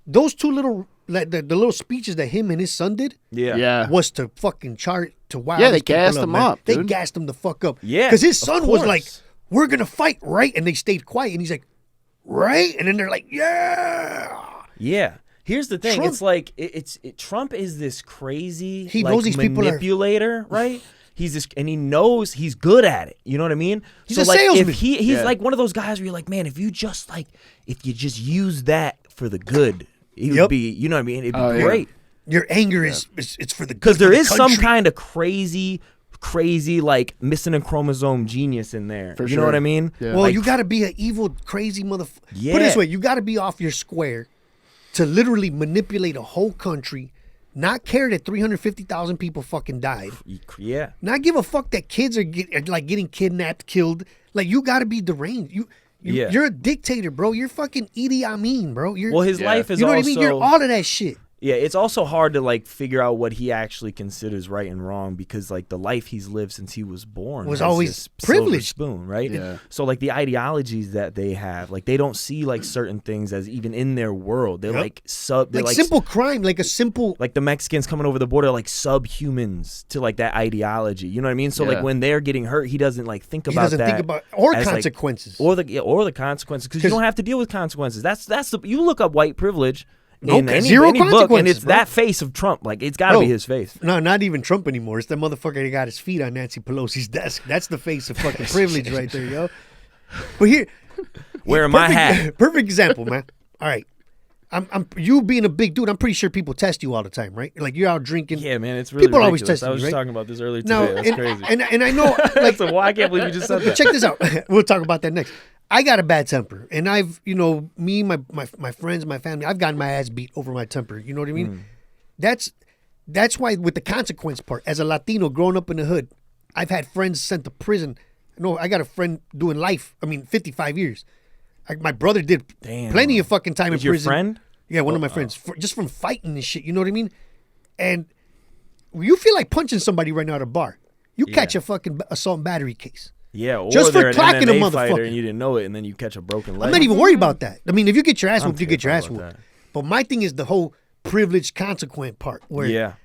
those two little like the little speeches that him and his son did Yeah. was to fucking chart to wow. Yeah, they these people gassed him man. up, They dude. gassed him the fuck up. Yeah, because his of son was like, course. "We're gonna fight, right?" And they stayed quiet. And he's like, "Right?" And then they're like, "Yeah." Yeah. Here's the thing. Trump- It's like Trump is this crazy He like, knows these people are- manipulator, right? He's this, and he knows he's good at it. You know what I mean? He's so a like, salesman. If he's Yeah. like one of those guys where you're like, man, if you just use that for the good, it Yep. would be, you know what I mean? It'd be Oh, yeah. great. Your anger is it's for the Because good there for the is some country. kind of crazy like missing a chromosome genius in there. For you sure. know what I mean? Yeah. Well, Like, you got to be an evil, crazy motherfucker. Put it Yeah. this way: you got to be off your square to literally manipulate a whole country, not care that 350,000 people fucking died, yeah. not give a fuck that kids are getting kidnapped, killed. Like you got to be deranged. Yeah. You're a dictator, bro. You're fucking Idi Amin, bro. You're, Well, his Yeah. life is you know also what I mean? You're all of that shit. Yeah, it's also hard to like figure out what he actually considers right and wrong because like the life he's lived since he was born Was has always this silver privileged. spoon, right? Yeah. So like the ideologies that they have, like they don't see like certain things as even in their world. They're Yep. they're Like simple crime, like a simple. like the Mexicans coming over the border are like subhumans to like that ideology. You know what I mean? So Yeah. like when they're getting hurt, he doesn't like think He about doesn't that think about or as, like, consequences. or the consequences because you 'Cause- don't have to deal with consequences. That's the you look up white privilege. Nope, In any, zero any book, and consequences, it's bro. that face of Trump. Like it's got to Bro, be his face. No, not even Trump anymore. It's the motherfucker that got his feet on Nancy Pelosi's desk. That's the face of fucking privilege right there, yo. But here, Wearing my hat. Perfect example, man. All right, I'm you being a big dude. I'm pretty sure people test you all the time, right? Like you're out drinking. Yeah, man, it's really People always ridiculous. test I was me, just right? talking about this earlier today. No, That's and, crazy. and I know, like, So why I can't believe you just said that. check this out. We'll talk about that next. I got a bad temper, and I've, me, my friends, my family, I've gotten my ass beat over my temper. You know what I mean? that's why with the consequence part, as a Latino growing up in the hood, I've had friends sent to prison. No, I got a friend doing life. 55 years. My brother did plenty of fucking time in prison. Your friend? Yeah, one of my friends, just from fighting and shit. You know what I mean? And you feel like punching somebody right now at a bar. You catch a fucking assault and battery case. Yeah, or just they're for clocking an a MMA fighter motherfucker, and you didn't know it, and then you catch a broken leg. I'm not even worried about that. I mean, if you get your ass whooped, you get your ass about whooped. that. But my thing is the whole privileged consequent part, where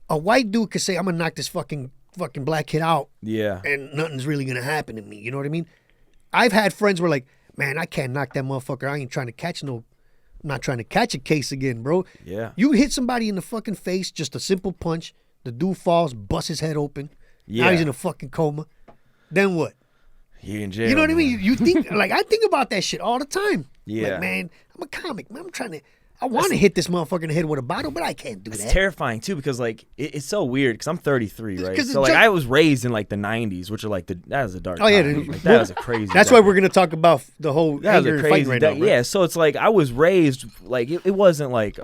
a white dude could say, "I'm gonna knock this fucking black kid out," and nothing's really gonna happen to me. You know what I mean? I've had friends where like, man, I can't knock that motherfucker. I ain't trying to catch I'm not trying to catch a case again, bro. Yeah. You hit somebody in the fucking face, just a simple punch. The dude falls, busts his head open. Yeah. Now he's in a fucking coma. Then what? He in jail. You know what I man. mean? You think like I think about that shit all the time. Yeah. Like, man, I'm a comic, man. I want to hit this motherfucker in the head with a bottle, but I can't do that. It's terrifying too because like it's so weird because I'm 33, right? 'Cause So like I was raised in like the 90s, which are like that was a dark. Oh yeah, time. Like, that was a crazy. That's why we're gonna talk about the whole that was anger a and crazy. fighting right now. Bro. Yeah, so it's like I was raised like it wasn't like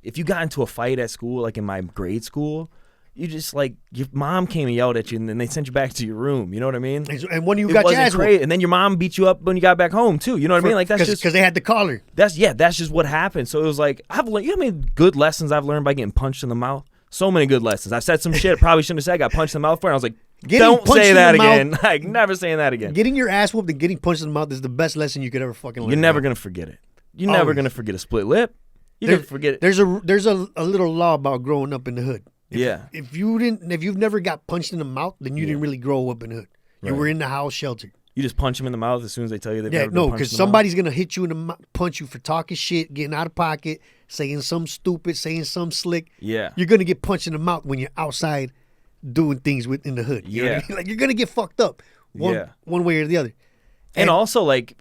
if you got into a fight at school, like in my grade school. You just like your mom came and yelled at you, and then they sent you back to your room. You know what I mean? And when you got your ass whooped, and then your mom beat you up when you got back home too. You know what I mean? Like that's just because they had the collar. That's just what happened. So it was like I've learned. You know how many good lessons I've learned by getting punched in the mouth? So many good lessons. I've said some shit probably shouldn't have said. I got punched in the mouth for, and I was like, don't say that again. Like never saying that again. Getting your ass whooped and getting punched in the mouth is the best lesson you could ever fucking learn. You're never gonna forget it. You're never gonna forget a split lip. You're gonna forget it. There's a little law about growing up in the hood. If you've never got punched in the mouth, then you didn't really grow up in the hood. You were in the house sheltered. You just punch them in the mouth as soon as they tell you they've never been punched because in the somebody's gonna hit you in the mouth, punch you for talking shit, getting out of pocket, saying something stupid, saying something slick. Yeah, you're gonna get punched in the mouth when you're outside doing things in the hood. You know what I mean? Like you're gonna get fucked up one way or the other. And also, like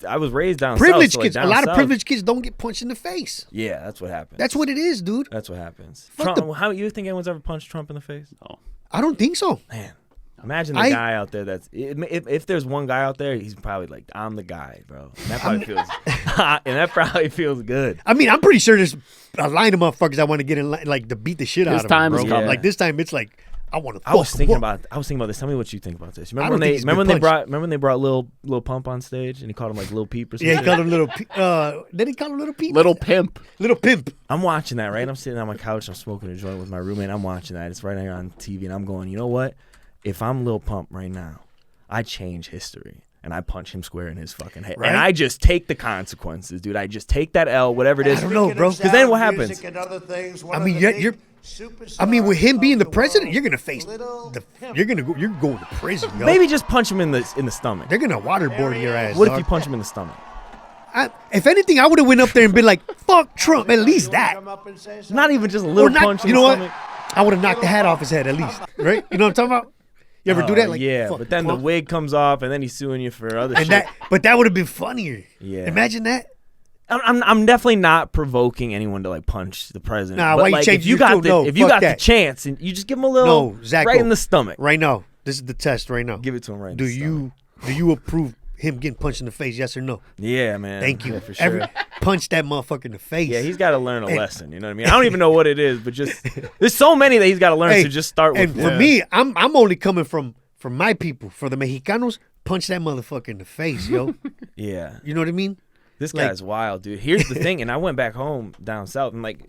I was raised down privileged south, so kids. like a lot south, of privileged kids don't get punched in the face. Yeah, that's what happens. That's what it is, dude. That's what happens. Fuck Trump, how you think anyone's ever punched Trump in the face? Oh, I don't think so. Man, imagine the guy out there that's if there's one guy out there, he's probably like, I'm the guy, bro. And that probably feels good. I mean, I'm pretty sure there's a line of motherfuckers I want to get in line, like to beat the shit out of them, bro. coming. Like this time, it's like I want to. I was thinking about this. Tell me what you think about this. Remember when they brought Lil Pump on stage and he called him like Lil Peep or something? Yeah, he called him Little Peep. Did he call him Little Peep? Little Pimp. Little Pimp. I'm watching that, right? I'm sitting on my couch. I'm smoking a joint with my roommate. I'm watching that. It's right here on TV, and I'm going, you know what? If I'm Lil Pump right now, I change history. And I punch him square in his fucking head. Right? And I just take the consequences, dude. I just take that L, whatever it is. I don't know, bro. Because then what happens? I mean, with him being the president, you're gonna face you're going to prison, yo. Maybe just punch him in the stomach. They're gonna waterboard your ass. What dog. if you punch him in the stomach? If anything, I would have went up there and been like, "Fuck Trump," at least that. Not even just a little punch in you the know stomach. what? I would have knocked the hat off his head at least, right? You know what I'm talking about? You ever do that? Like, yeah, but then the wig comes off, and then he's suing you for other shit. But that would have been funnier. Yeah. Imagine that. I'm definitely not provoking anyone to like punch the president. Nah, but why you like, change if you your got tune? the No, if you fuck got that. the chance and you just give him a little Zako, right in the stomach. Right now. This is the test right now. Give it to him right in Do the stomach. Do you approve him getting punched in the face? Yes or no? Yeah, man. Thank you. Yeah, for sure. Punch that motherfucker in the face. Yeah, he's got to learn a lesson. You know what I mean? I don't even know what it is, but just there's so many that he's got to learn. So just start with. And for me, I'm only coming from my people. For the Mexicanos, punch that motherfucker in the face, yo. Yeah. You know what I mean? This guy's wild, dude. Here's the thing, and I went back home down south, and like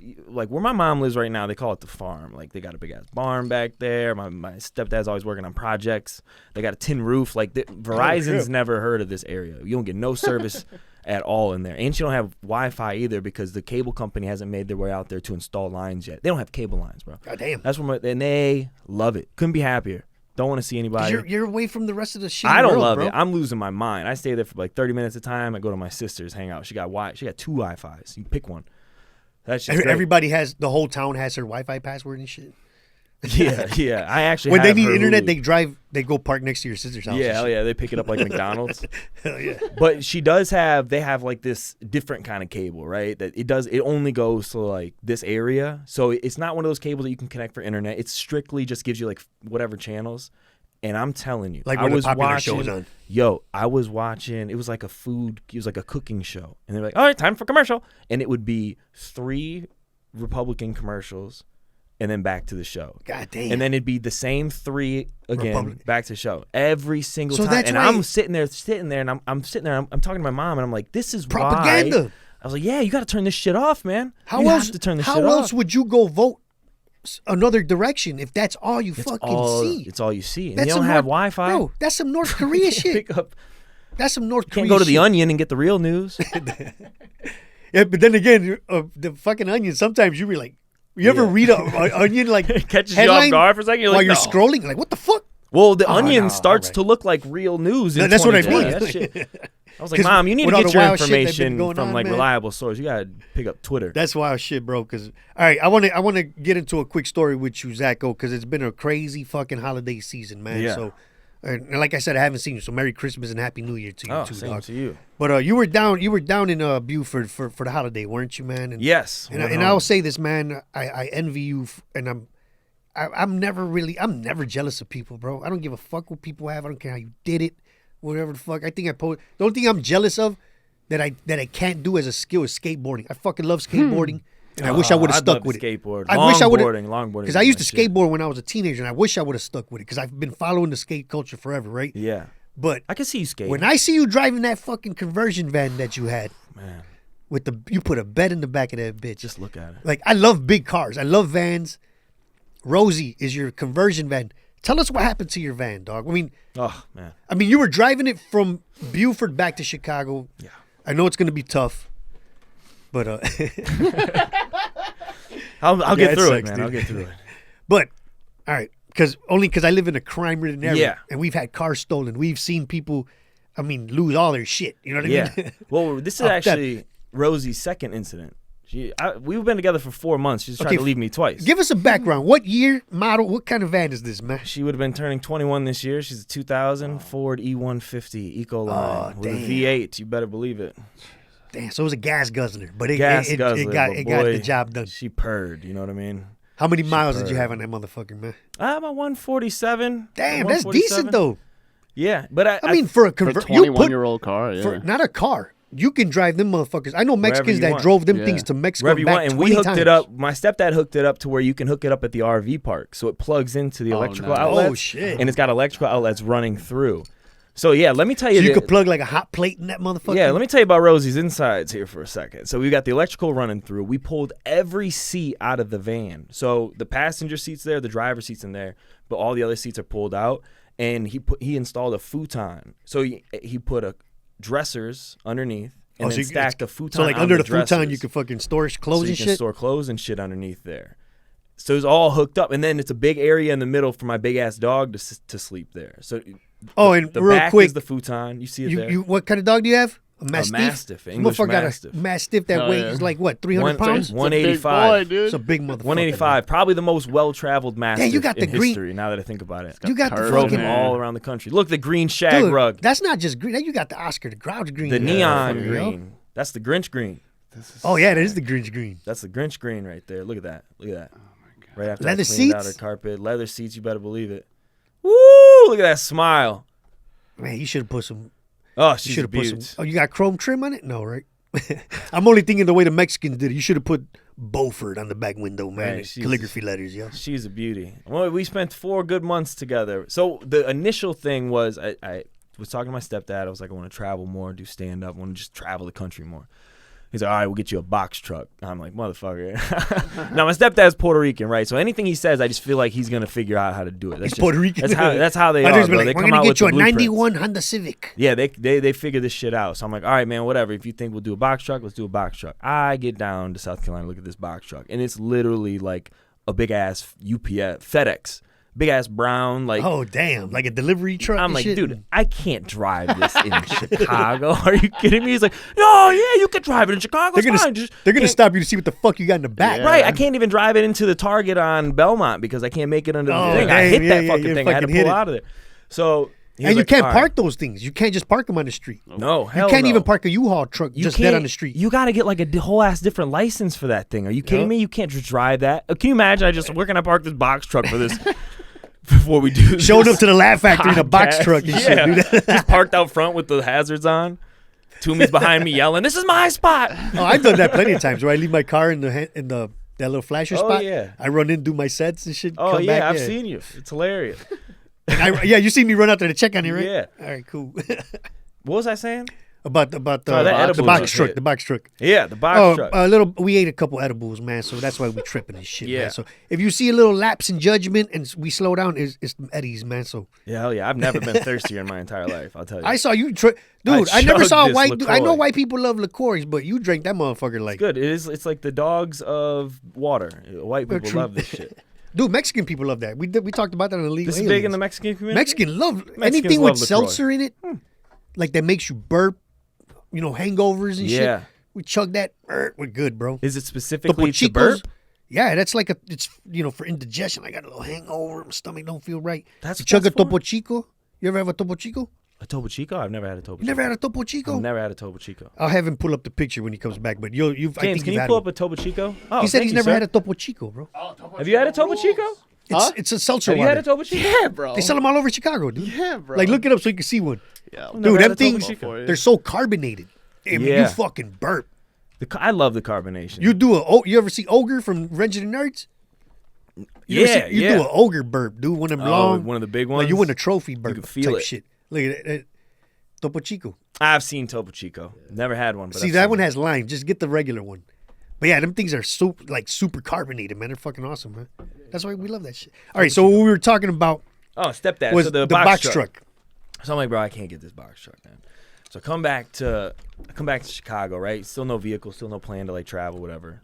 where my mom lives right now, they call it the farm. Like they got a big ass barn back there. My stepdad's always working on projects. They got a tin roof. Like Verizon's never heard of this area. You don't get no service at all in there, and you don't have Wi-Fi either because the cable company hasn't made their way out there to install lines yet. They don't have cable lines, bro. God damn. That's and they love it. Couldn't be happier. Don't want to see anybody. You're away from the rest of the shit. I don't world, love bro. it. I'm losing my mind. I stay there for like 30 minutes at a time. I go to my sister's, hang out. She got two Wi-Fis. You pick one. That's just great. Everybody the whole town has their Wi-Fi password and shit. Yeah. I actually when have they need her Internet, Hulu. they go park next to your sister's house. Yeah, hell yeah. They pick it up like McDonald's. Hell yeah. But they have like this different kind of cable, right? That it only goes to like this area. So it's not one of those cables that you can connect for internet. It strictly just gives you like whatever channels. And I'm telling you, like I was watching. Shows on. Yo, I was watching. It was like a cooking show, and they're like, "All right, time for commercial," and it would be 3 Republican commercials, and then back to the show. God damn. And then it'd be the same 3 again, Republic. back to the show every single So time. that's And why- I'm sitting there, and I'm sitting there, I'm talking to my mom, and I'm like, this is Propaganda. why. I was like, yeah, you got to turn this shit off, man. How you else? have to turn this how shit else off. would you go vote another direction if that's all you fucking see? It's all you see. And That's you don't some have North- Wi-Fi. Bro, that's some North Korea shit. Pick up. That's some North Korea Can't go to the shit. Onion and get the real news. Yeah, but then again, the fucking Onion, sometimes you be like, you ever read a Onion like Catches you off headline guard for a second. You're while like, you're no. scrolling? Like, what the fuck? Well, the Onion no, starts alright. to look like real news. In That's what I 2020. mean. That shit. I was like, 'Cause Mom, you need with to all get the your wild shit that's been information going from on, like man. reliable sources. You gotta pick up Twitter. That's wild shit, bro. Because all right, I want to get into a quick story with you, Zako, because it's been a crazy fucking holiday season, man. Yeah. So, and like I said, I haven't seen you, so Merry Christmas and Happy New Year to you Oh, too, same dog. to you. But you were down in Buford for the holiday, weren't you, man? And, Yes. And I'll say this, man. I envy you, and I'm never jealous of people, bro. I don't give a fuck what people have. I don't care how you did it, whatever the fuck. I think the only thing I'm jealous of that I can't do as a skill is skateboarding. I fucking love skateboarding, and I wish I would have I'd stuck love to with it. skateboard. I wish I would have, Longboarding. because I used to skateboard when I was a teenager, and I wish I would have stuck with it because I've been following the skate culture forever, right? Yeah. But I can see you skate. when I see you driving that fucking conversion van that you had, Man, with you put a bed in the back of that bitch. just look at it. Like, I love big cars. I love vans. Rosie is your conversion van. Tell us what happened to your van, dog. Oh, man. You were driving it from Buford back to Chicago. Yeah. I know it's going to be tough, but I'll get it through it, sucks, man. dude. I'll get through it. but all right, because I live in a crime-ridden area, Yeah. and we've had cars stolen. We've seen people, lose all their shit. You know what I Yeah. mean? Well, this is Off that- actually Rosie's second incident. We've been together for 4 months. She's tried Okay, to leave me twice. Give us a background. What year, model, what kind of van is this, man? She would have been turning 21 this year. She's a 2000 Ford E150 Ecoline with a damn. V8. You better believe it. Damn, so it was a gas guzzler, but it Gas got guzzler, but got the boy, job done. She purred. You know what I mean? How many miles did you purred. have on that motherfucker, man? I'm a 147. Damn, that's decent though. Yeah, but I mean, for a For a convert, you put 21-year-old car, yeah. for not a car. You can drive them motherfuckers. I know Mexicans you that want. drove them Yeah. things to Mexico wherever you back want, and 20 we hooked times. it up. My stepdad hooked it up to where you can hook it up at the RV park, so it plugs into the Oh, electrical nice. outlets. Oh, shit. And it's got electrical outlets running through. So yeah, let me tell So you. you the- could plug like a hot plate in that motherfucker. Yeah, let me tell you about Rosie's insides here for a second. So we got the electrical running through. We pulled every seat out of the van. So the passenger seat's there, the driver's seat's in there, but all the other seats are pulled out. And he installed a futon. So he put a dressers underneath and then stacked a futon. So like on under the dressers. futon, you could fucking store clothes So you and can shit. store clothes and shit underneath there. So it's all hooked up, and then it's a big area in the middle for my big ass dog to sleep there. So And the real back quick, is the futon. You see it there. you what kind of dog do you have? A mastiff. Mastiff, This English motherfucker Mastiff. got a mastiff that Oh, weighs yeah. like what, 300 pounds? It's a 185. big boy, dude. It's a big motherfucker. 185, probably the most well-traveled mastiff you got the in green- history. Now that I think about it, You got the Turtle drove fucking him hair. all around the country. Look, the green shag dude. rug, That's not just green. You got the Oscar the Grouch green. the neon motherfucker, yo. green. That's the Grinch green. Oh yeah, that is the Grinch green. That's the Grinch green right there. Look at that. Look at that. Oh my god. Right after Leather I cleaned out seats? her carpet, leather seats. You better believe it. Woo! Look at that smile. Man, you should have put some. Oh, You she's should a have put beaut. some. Oh, you got chrome trim on it? No, right? I'm only thinking the way the Mexicans did it. You should have put Beaufort on the back window, man. Right, she's- Calligraphy letters, yo. She's a beauty. Well, we spent 4 good months together. So the initial thing was I was talking to my stepdad. I was like, I want to travel more, do stand up, I want to just travel the country more. He's like, all right, we'll get you a box truck. I'm like, motherfucker. Now, my stepdad's Puerto Rican, right? So anything he says, I just feel like he's going to figure out how to do it. That's just, Puerto Rican. That's how they I are, just be bro. like, They we're come gonna out get with you the a blueprints. '91 Honda Civic. Yeah, they figure this shit out. So I'm like, all right, man, whatever. If you think we'll do a box truck, let's do a box truck. I get down to South Carolina, look at this box truck, and it's literally like a big ass UPS, FedEx, big ass brown, like. Oh damn, like a delivery truck. I'm and like, shit. dude, I can't drive this in Chicago. Are you kidding me? He's like, no, yeah, you can drive it in Chicago. They're It's gonna fine. Just they're gonna can't- stop you to see what the fuck you got in the back. Yeah. Right, I can't even drive it into the Target on Belmont because I can't make it under the Oh, thing. I damn, hit yeah, that yeah, fucking you thing. I had to fucking hit pull it. out of there. So he was And you like, can't all park right. those things. You can't just park them on the street. No, hell You can't no. even park a U-Haul truck You just dead can't- on the street. You got to get like a whole ass different license for that thing. Are you kidding Yeah. me? You can't just drive that. Can you imagine? Where can I park this box truck for this? Before we do Showing this up to the Laugh Factory in a box podcast? truck and Yeah. shit, dude. Just parked out front with the hazards on. Toomey's behind me yelling, "This is my spot!" Oh, I've done that plenty of times where I leave my car in the that little flasher Oh, spot. yeah. I run in, do my sets and shit. Oh come yeah, back, I've seen you. It's hilarious. Yeah, you see me run out there to check on you, right? Yeah. All right, cool. What was I saying? about Oh, that the edibles box was truck. it. The box truck. Yeah, the box truck. A little. We ate a couple edibles, man. So that's why we tripping and shit, Yeah. man. So if you see a little lapse in judgment and we slow down, it's Eddie's, man. So Yeah, hell yeah. I've never been thirstier in my entire life. I'll tell you. I saw you, dude. I never chugged saw a this white dude. I know LaCroix. white people love liqueurs, but you drank that motherfucker like. Good. It is. It's like the dogs of water. White people true. love this shit. Dude, Mexican people love that. We talked about that on Illegal This is Aliens. big in the Mexican community. Mexican love Mexicans anything love with LaCroix. seltzer in it, like that makes you burp, hangovers and Yeah. shit. We chug that. We're good, bro. Is it specifically to Chicos, burp? yeah, that's like it's for indigestion. I got a little hangover. My stomach don't feel right. That's You chug a that's fun. Topo Chico. You ever have a Topo Chico? A Topo Chico? I've never had a Topo You never had a Topo Chico? I've never had a Topo Chico. I'll have him pull up the picture when he comes back. But I James, think can you've you had pull one. up a Topo Chico? Oh, He said thank he's you, never sir. had a Topo Chico, bro. Have you had a Topo Chico? It's a seltzer Have you water. had a Topo Chico? Yeah, bro. They sell them all over Chicago, dude. Yeah, bro. Like, look it up so you can see one. Yeah. Never Dude, had them a Topo things, Chico. they're so carbonated. I mean, Yeah. you fucking burp. I love the carbonation. You ever see Ogre from Revenge of the Nerds? You do an ogre burp, dude. One of them long. one of the big ones. Like you win a trophy burp can feel type it. shit. Look at that. Topo Chico. I've seen Topo Chico. Never had one. But See, I've that seen one it. has lime. Just get the regular one. But yeah, them things are super carbonated, man. They're fucking awesome, man. That's why we love that shit. All right, so what we were talking about Oh, stepdad. was So the box box truck. So I'm like, bro, I can't get this box truck, man. So I come back to Chicago, right? Still no vehicle, still no plan to like travel, whatever.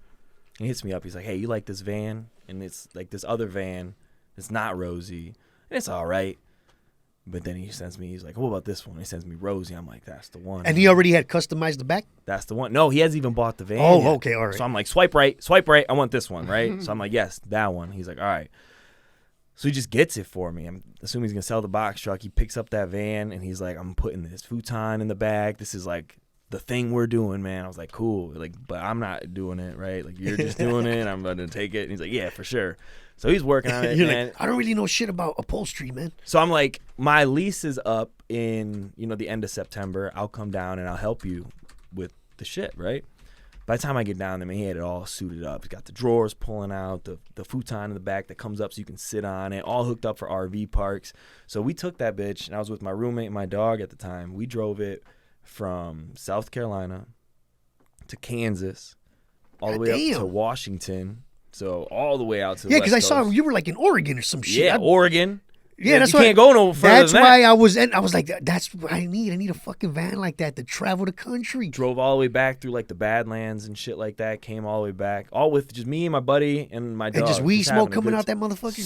He hits me up. He's like, hey, you like this van? And it's like this other van. It's not Rosie. And it's all right. But then he's like, what about this one? He sends me Rosie. I'm like, that's the one. And he already had customized the back? That's the one. No, he hasn't even bought the van. Oh, yet. okay, all right. So I'm like, swipe right. I want this one, right? So I'm like, yes, that one. He's like, all right. So he just gets it for me. I'm assuming he's gonna sell the box truck. He picks up that van and he's like, I'm putting this futon in the back. This is like the thing we're doing, man. I was like, cool. Like, but I'm not doing it, right? Like you're just doing it. I'm gonna take it. And he's like, yeah, for sure. So he's working on it, You're man. like, I don't really know shit about upholstery, man. So I'm like, my lease is up in, the end of September. I'll come down and I'll help you with the shit, right? By the time I get down there, man, he had it all suited up. He's got the drawers pulling out, the futon in the back that comes up so you can sit on it, all hooked up for RV parks. So we took that bitch, and I was with my roommate and my dog at the time. We drove it from South Carolina to Kansas, all the way up Goddamn. to Washington. So all the way out to the Yeah, because West I saw Coast. you were like in Oregon or some shit. Yeah, Oregon. Yeah, that's you why. can't go no further That's than why that. I was like, that's what I need. I need a fucking van like that to travel the country. Drove all the way back through like the Badlands and shit like that. Came all the way back, all with just me and my buddy and my dog. And just weed having smoke a coming good out that motherfucker.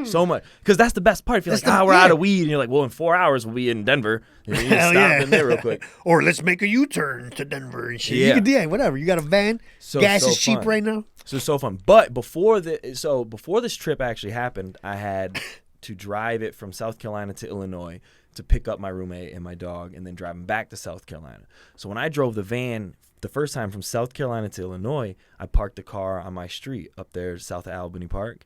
So much, because that's the best part. If you're That's like, the- we're out yeah. of weed, and you're like, well, in 4 hours we'll be in Denver. And you just Hell stop yeah. in there real quick. Or let's make a U-turn to Denver and shit. Yeah. You can do that, whatever. You got a van. So- Gas so is cheap fun. right now. So it's so fun. But before this trip actually happened, I had to drive it from South Carolina to Illinois to pick up my roommate and my dog, and then drive them back to South Carolina. So when I drove the van the first time from South Carolina to Illinois, I parked the car on my street up there, south of Albany Park,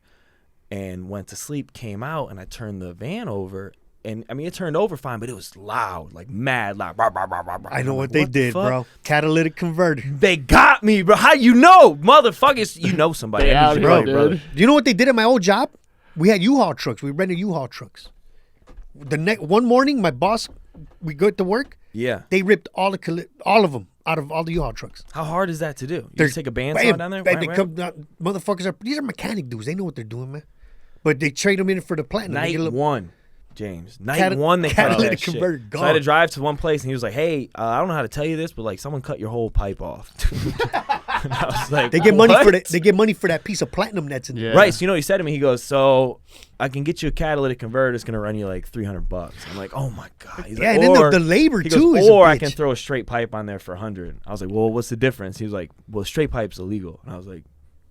and went to sleep, came out, and I turned the van over. And, I mean, it turned over fine, but it was loud, like mad loud. Rah, rah, rah, rah, rah. I know I'm what like, they the did, fuck? bro. Catalytic converter. They got me, bro. How you know? Motherfuckers, you know somebody. They I out need here, you, dude. brother. Do you know what they did at my old job? We had U-Haul trucks. We rented U-Haul trucks. One morning, my boss, we go to work. Yeah. They ripped all of them out of all the U-Haul trucks. How hard is that to do? You There's- just take a bandsaw Bam, down there? bam, Right, they right? come down, motherfuckers these are mechanic dudes. They know what they're doing, man. But they trade them in for the platinum. They Night get a little- one, James. Night one, they cut catalytic that shit. converter So I had to gone. drive to one place, and he was like, hey, I don't know how to tell you this, but, like, someone cut your whole pipe off. And I was like, They get money for "What?" that. They get money for that piece of platinum that's in there. Yeah. Right, so you know what he said to me? He goes, so I can get you a catalytic converter. It's going to run you like $300. I'm like, oh, my God. He's Yeah, like, and then or, the labor he too goes, is a or I bitch. can throw a straight pipe on there for $100. I was like, well, what's the difference? He was like, well, straight pipe's illegal. And I was like,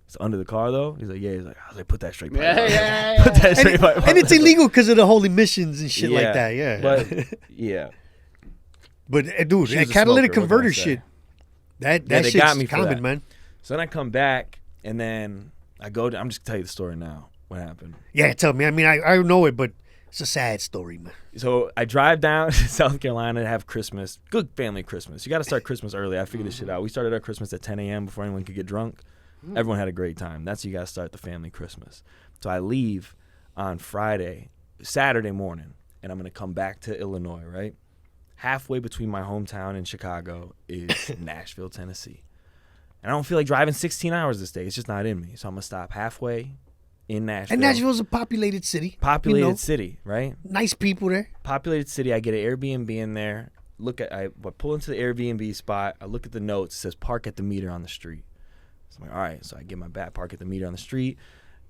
it's under the car, though? He's like, yeah. He's like, I was like, put that straight pipe on. Yeah. Put that straight pipe on. And it's illegal because of the whole emissions and shit like that. Yeah, But, yeah. but dude, She that was a catalytic smoker, what can I converter say? shit. That they shit's got me for common, that. man. So then I come back, and then I go to, I'm just going to tell you the story now, what happened. Yeah, tell me. I mean, I know it, but it's a sad story, man. So I drive down to South Carolina to have Christmas. Good family Christmas. You got to start Christmas early. I figured this shit out. We started our Christmas at 10 a.m. before anyone could get drunk. Everyone had a great time. That's how you got to start the family Christmas. So I leave on Saturday morning, and I'm going to come back to Illinois, right? Halfway between my hometown and Chicago is Nashville, Tennessee. And I don't feel like driving 16 hours this day. It's just not in me. So I'm going to stop halfway in Nashville. And Nashville's a populated city. Populated city, right? Nice people there. Populated city. I get an Airbnb in there. I pull into the Airbnb spot. I look at the notes. It says park at the meter on the street. So I'm like, all right. So I get my bag, park at the meter on the street,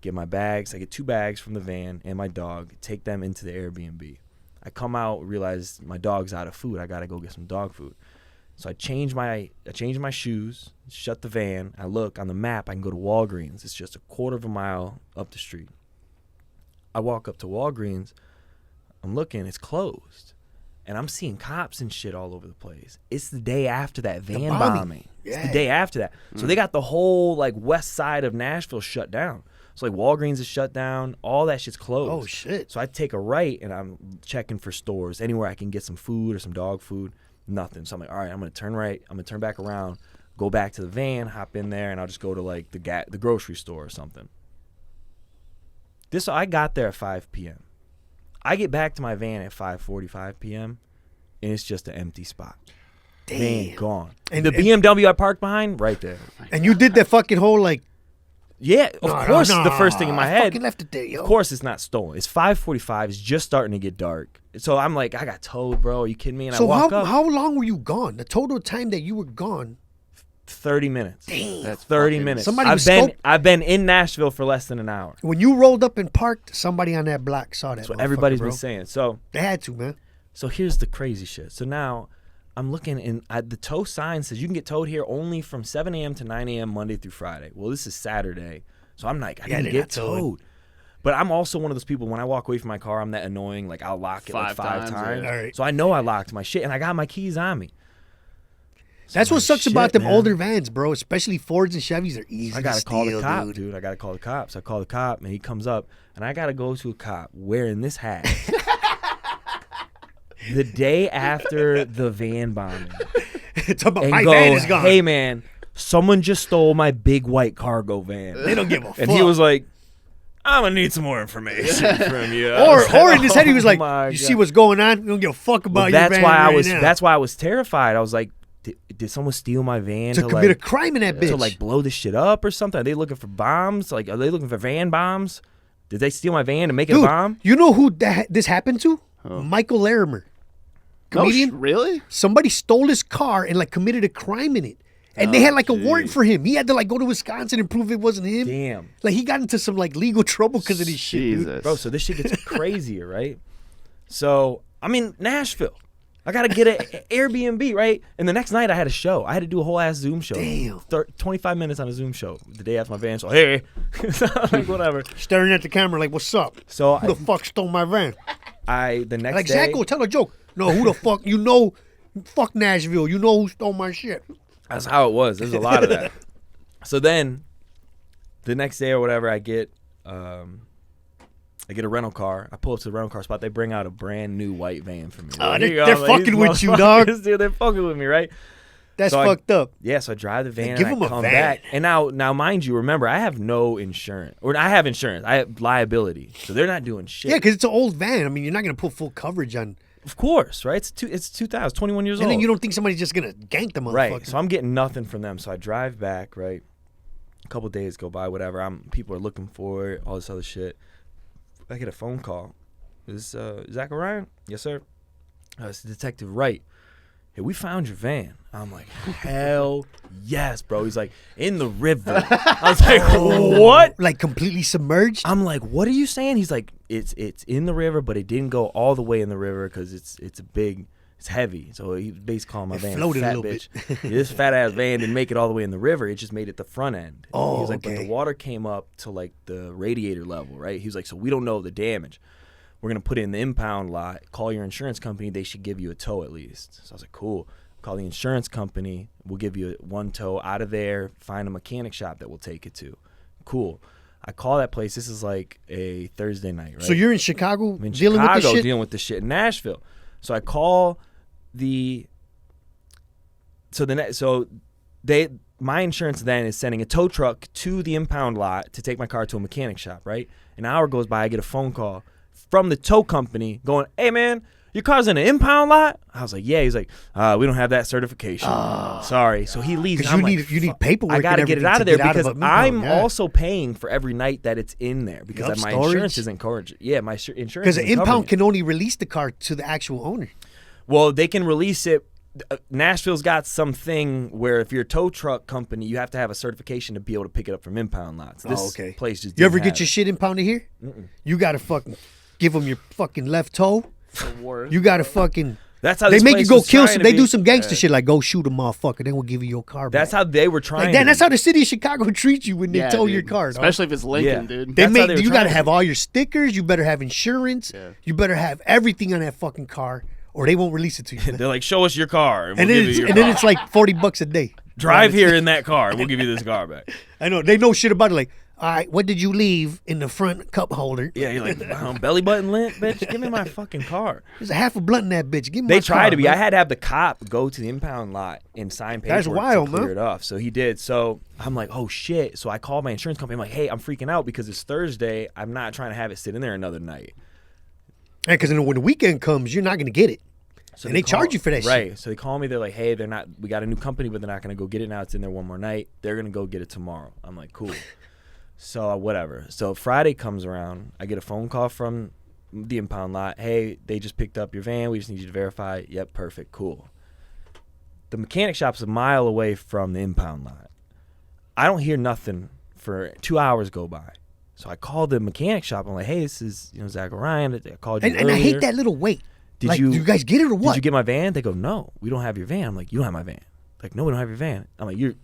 get my bags. I get 2 bags from the van and my dog, take them into the Airbnb. I come out, realize my dog's out of food. I got to go get some dog food. So I change my shoes, shut the van. I look on the map. I can go to Walgreens. It's just a quarter of a mile up the street. I walk up to Walgreens. I'm looking. It's closed. And I'm seeing cops and shit all over the place. It's the day after that van bombing. Yeah. It's the day after that. So they got the whole like west side of Nashville shut down. So like Walgreens is shut down. All that shit's closed. Oh, shit. So I take a right and I'm checking for stores. Anywhere I can get some food or some dog food. Nothing. So I'm like, all right, I'm going to turn right. I'm going to turn back around, go back to the van, hop in there, and I'll just go to like the grocery store or something. I got there at 5 p.m. I get back to my van at 5:45 p.m. and it's just an empty spot. Damn. Van gone. And the BMW I parked behind, right there. And you did that fucking whole like. Yeah, of course. The first thing in my head. Fucking left it there, yo. Of course, it's not stolen. It's 5:45. It's just starting to get dark. So I'm like, I got towed, bro. Are you kidding me? And So I walk up. how long were you gone? The total time that you were gone. 30 minutes. Damn. That's 30 fucking- minutes. Somebody was I've been in Nashville for less than an hour. When you rolled up and parked, somebody on that block saw that. That's what everybody's bro. been saying. So They had to, man. here's the crazy shit. So now I'm looking, and the tow sign says you can get towed here only from 7 a.m. to 9 a.m. Monday through Friday. Well, this is Saturday. So I'm like, I Yeah, didn't they're get not towing. towed. But I'm also one of those people, when I walk away from my car, I'm that annoying. Like, I'll lock it like 5 times. yeah. All right. So I know I locked my shit, and I got my keys on me. So That's I'm what like, sucks about shit, them man. older vans, bro. Especially Fords and Chevys are easy I got to to call steal, the cop, dude. dude. I got to call the cops. I call the cop, and he comes up, and I got to go to a cop wearing this hat. The day after the van bombing. Talking about And my go, van is gone. hey, man, someone just stole my big white cargo van. They don't give a fuck. And he was like, I'm going to need some more information from you. Or in his head he was like, my you God. see what's going on? We don't give a fuck about Well, your that's van why right now. That's why I was terrified. I was like, did someone steal my van to commit a crime in that bitch. to like blow this shit up or something? Are they looking for bombs? Like, are they looking for van bombs? Did they steal my van and make it a Dude, bomb? you know who this happened to? Michael Larimer. Comedian. Really? Somebody stole his car and like committed a crime in it. And they had like a warrant for him. He had to like go to Wisconsin and prove it wasn't him. Damn. Like he got into some like legal trouble because of this shit. Dude. Jesus. Bro, so this shit gets crazier, right? So I'm in Nashville. I got to get an Airbnb, right? And the next night I had a show. I had to do a whole ass Zoom show. Damn. 25 minutes on a Zoom show the day after my van. So, hey, like, whatever. Staring at the camera like, what's up? So Who the fuck stole my van? the next Like day. Zako, tell a joke. No, who the fuck? You know, fuck Nashville. You know who stole my shit. That's how it was. There's a lot of that. So then, the next day or whatever, I get a rental car. I pull up to the rental car spot. They bring out a brand new white van for me. Oh, Here you they're go. fucking These with you, dog. motherfuckers, dude, they're fucking with me, right? That's So fucked up. Yeah, so I drive the van give and him I a come van. back. And now, mind you, remember, I have no insurance. Or I have insurance. I have liability. So they're not doing shit. Yeah, because it's an old van. I mean, you're not going to put full coverage on. Of course, right? It's 2000, 21 years And old. then you don't think somebody's just going to gank the motherfucker. Right. So I'm getting nothing from them. So I drive back, right? A couple days go by, whatever. People are looking for it, all this other shit. I get a phone call. Is Zako Ryan? Yes, sir. It's Detective Wright. Hey, we found your van. I'm like, hell yes, bro. He's like, in the river. I was like, what? Like completely submerged? I'm like, what are you saying? He's like, it's in the river, but it didn't go all the way in the river because it's a big, it's heavy. So he basically calling my van floated a fat little bitch. This fat ass van didn't make it all the way in the river. It just made it the front end. Oh, he was like, but okay. the water came up to like the radiator level, right? He was like, so we don't know the damage. We're going to put it in the impound lot. Call your insurance company. They should give you a tow at least. So I was like, cool. Call the insurance company. We'll give you one tow out of there. Find a mechanic shop that will take it to. Cool. I call that place. This is like a Thursday night, right? So you're in Chicago I'm in dealing Chicago with the shit? dealing with the shit in Nashville. So I call my insurance then is sending a tow truck to the impound lot to take my car to a mechanic shop, right? An hour goes by, I get a phone call from the tow company going, hey, man, your car's in an impound lot? I was like, yeah. He's like, we don't have that certification. Sorry. So he leaves. Because you need paperwork. I got to get it out of there because I'm yeah. also paying for every night that it's in there because my insurance isn't covered. Yeah, my insurance because the impound it. can only release the car to the actual owner. Well, they can release it. Nashville's got something where if you're a tow truck company, you have to have a certification to be able to pick it up from impound lots. This place just You ever get your shit impounded here? You got to fucking give them your fucking left toe. You got to fucking... That's how they make you go kill some. They be, do some gangster shit like go shoot a motherfucker. Then we'll give you your car back. That's how they were trying. Like, that's how the city of Chicago treats you when they tow your car. Especially if it's Lincoln, dude. They make you got to have all your stickers. You better have insurance. Yeah. You better have everything on that fucking car, or they won't release it to you. They're like, show us your car, and then it's like $40 a day. Drive here in that car, and we'll give you this car back. I know they know shit about it. Like, all right, what did you leave in the front cup holder? Yeah, you're like, belly button lint, bitch. Give me my fucking car. There's a half a blunt in that bitch. Give me They my tried car, to be. man. I had to have the cop go to the impound lot and sign paperwork. That's wild, to clear man. it off. So he did. So I'm like, oh shit. So I called my insurance company. I'm like, hey, I'm freaking out because it's Thursday. I'm not trying to have it sit in there another night. Yeah, because when the weekend comes, you're not gonna get it. So and they charge you for that shit. Right. So they call me. They're like, hey, we got a new company, but they're not going to go get it now. It's in there one more night. They're going to go get it tomorrow. I'm like, cool. So whatever. So Friday comes around. I get a phone call from the impound lot. Hey, they just picked up your van. We just need you to verify. Yep, perfect. Cool. The mechanic shop's a mile away from the impound lot. I don't hear nothing for 2 hours go by. So I called the mechanic shop. I'm like, hey, this is Zako Ryan. I called you earlier. And I hate that little wait. Do you guys get it or what? Did you get my van? They go, no, we don't have your van. I'm like, you don't have my van. Like, no, we don't have your van. I'm like,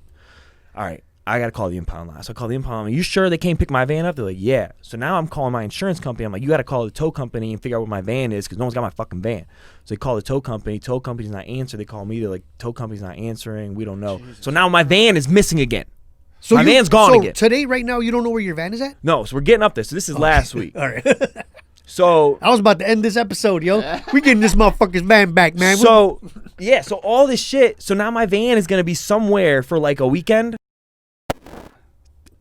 all right, I got to call the impound lot. So I call the impound. I'm like, you sure they can't pick my van up? They're like, yeah. So now I'm calling my insurance company. I'm like, you got to call the tow company and figure out what my van is because no one's got my fucking van. So they call the tow company. Tow company's not answering. They call me. They're like, tow company's not answering. We don't know. Jesus. So now my van is missing again. So my van's gone again. Today, right now, you don't know where your van is at? No, so we're getting up there. So this is last week. All right. So I was about to end this episode, yo. We getting this motherfucker's van back, man. So yeah, so all this shit. So now my van is gonna be somewhere for like a weekend.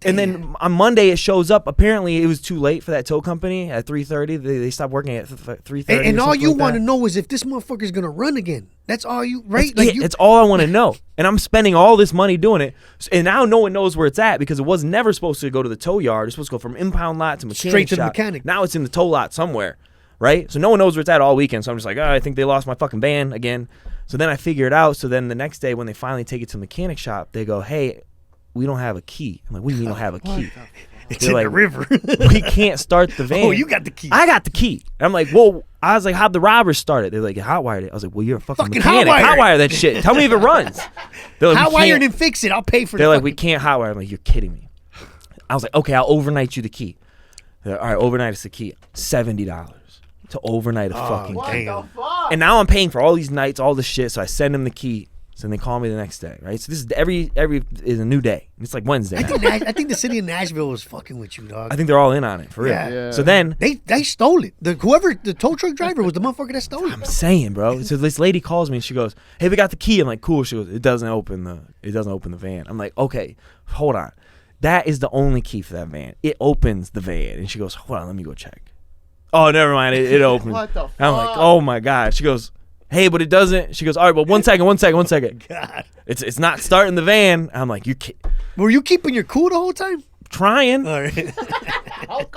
And then on Monday it shows up. Apparently it was too late for that tow company at 3:30. They stopped working at 3:30. And all you want to know is if this motherfucker's gonna run again. That's all you, right? That's all I want to know. And I'm spending all this money doing it. And now no one knows where it's at because it was never supposed to go to the tow yard. It's supposed to go from impound lot to mechanic straight to shop. the mechanic. Now it's in the tow lot somewhere, right? So no one knows where it's at all weekend. So I'm just like, I think they lost my fucking van again. So then I figure it out. So then the next day when they finally take it to the mechanic shop, they go, hey, we don't have a key. I'm like, what do you mean you don't have a key? It's in the river. We can't start the van. Oh, you got the key. I got the key. And I'm like, well, I was like, how'd the robbers start it? They're like, hotwired it. I was like, well, you're a fucking mechanic. Hotwire that shit. Tell me if it runs. Like, hotwire it and fix it. I'll pay for it. They're like, we can't hotwire. I'm like, you're kidding me. I was like, okay, I'll overnight you the key. They're like, all right, overnight us the key. $70 to overnight a fucking key. What the fuck? And now I'm paying for all these nights, all this shit. So I send them the key. So then they call me the next day, right? So this is every is a new day. It's like Wednesday. I think the city of Nashville was fucking with you, dog. I think they're all in on it for real. Yeah. So then they stole it. Whoever the tow truck driver was the motherfucker that stole it. I'm saying, bro. So this lady calls me and she goes, "Hey, we got the key." I'm like, "Cool." She goes, "It doesn't open the van." I'm like, "Okay, hold on. That is the only key for that van. It opens the van." And she goes, "Hold on, let me go check." Oh, never mind. It opens. What the fuck? I'm like, "Oh my god." She goes, "Hey, but it doesn't." She goes, "All right, well, one second. God. It's not starting the van." I'm like, "You were you keeping your cool the whole time?" Trying. All right.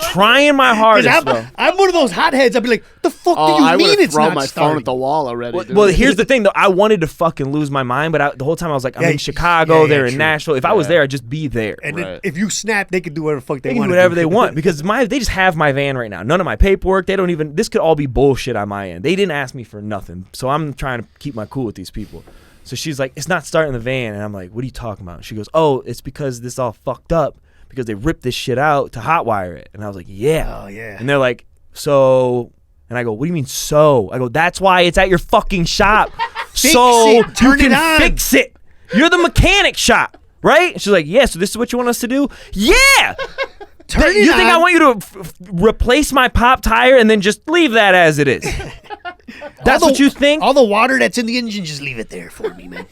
Trying my hardest, bro. I'm one of those hotheads. I'd be like, the fuck do you mean it's not thrown my phone at the wall already. Well, here's the thing, though. I wanted to fucking lose my mind, but the whole time I was like, I'm in Chicago. They're in Nashville. If I was there, I'd just be there. And then if you snap, they could do whatever the fuck they want. They can do whatever they want because they just have my van right now. None of my paperwork. They don't even. This could all be bullshit on my end. They didn't ask me for nothing. So I'm trying to keep my cool with these people. So she's like, it's not starting the van. And I'm like, what are you talking about? She goes, oh, it's because this all fucked up because they ripped this shit out to hotwire it. And I was like, yeah. Oh, yeah. And they're like, so. And I go, what do you mean so? I go, that's why it's at your fucking shop. So you can fix it. You're the mechanic shop, right? And she's like, yeah, so this is what you want us to do? Yeah. You think I want you to replace my pop tire and then just leave that as it is? That's what you think? All the water that's in the engine, just leave it there for me, man.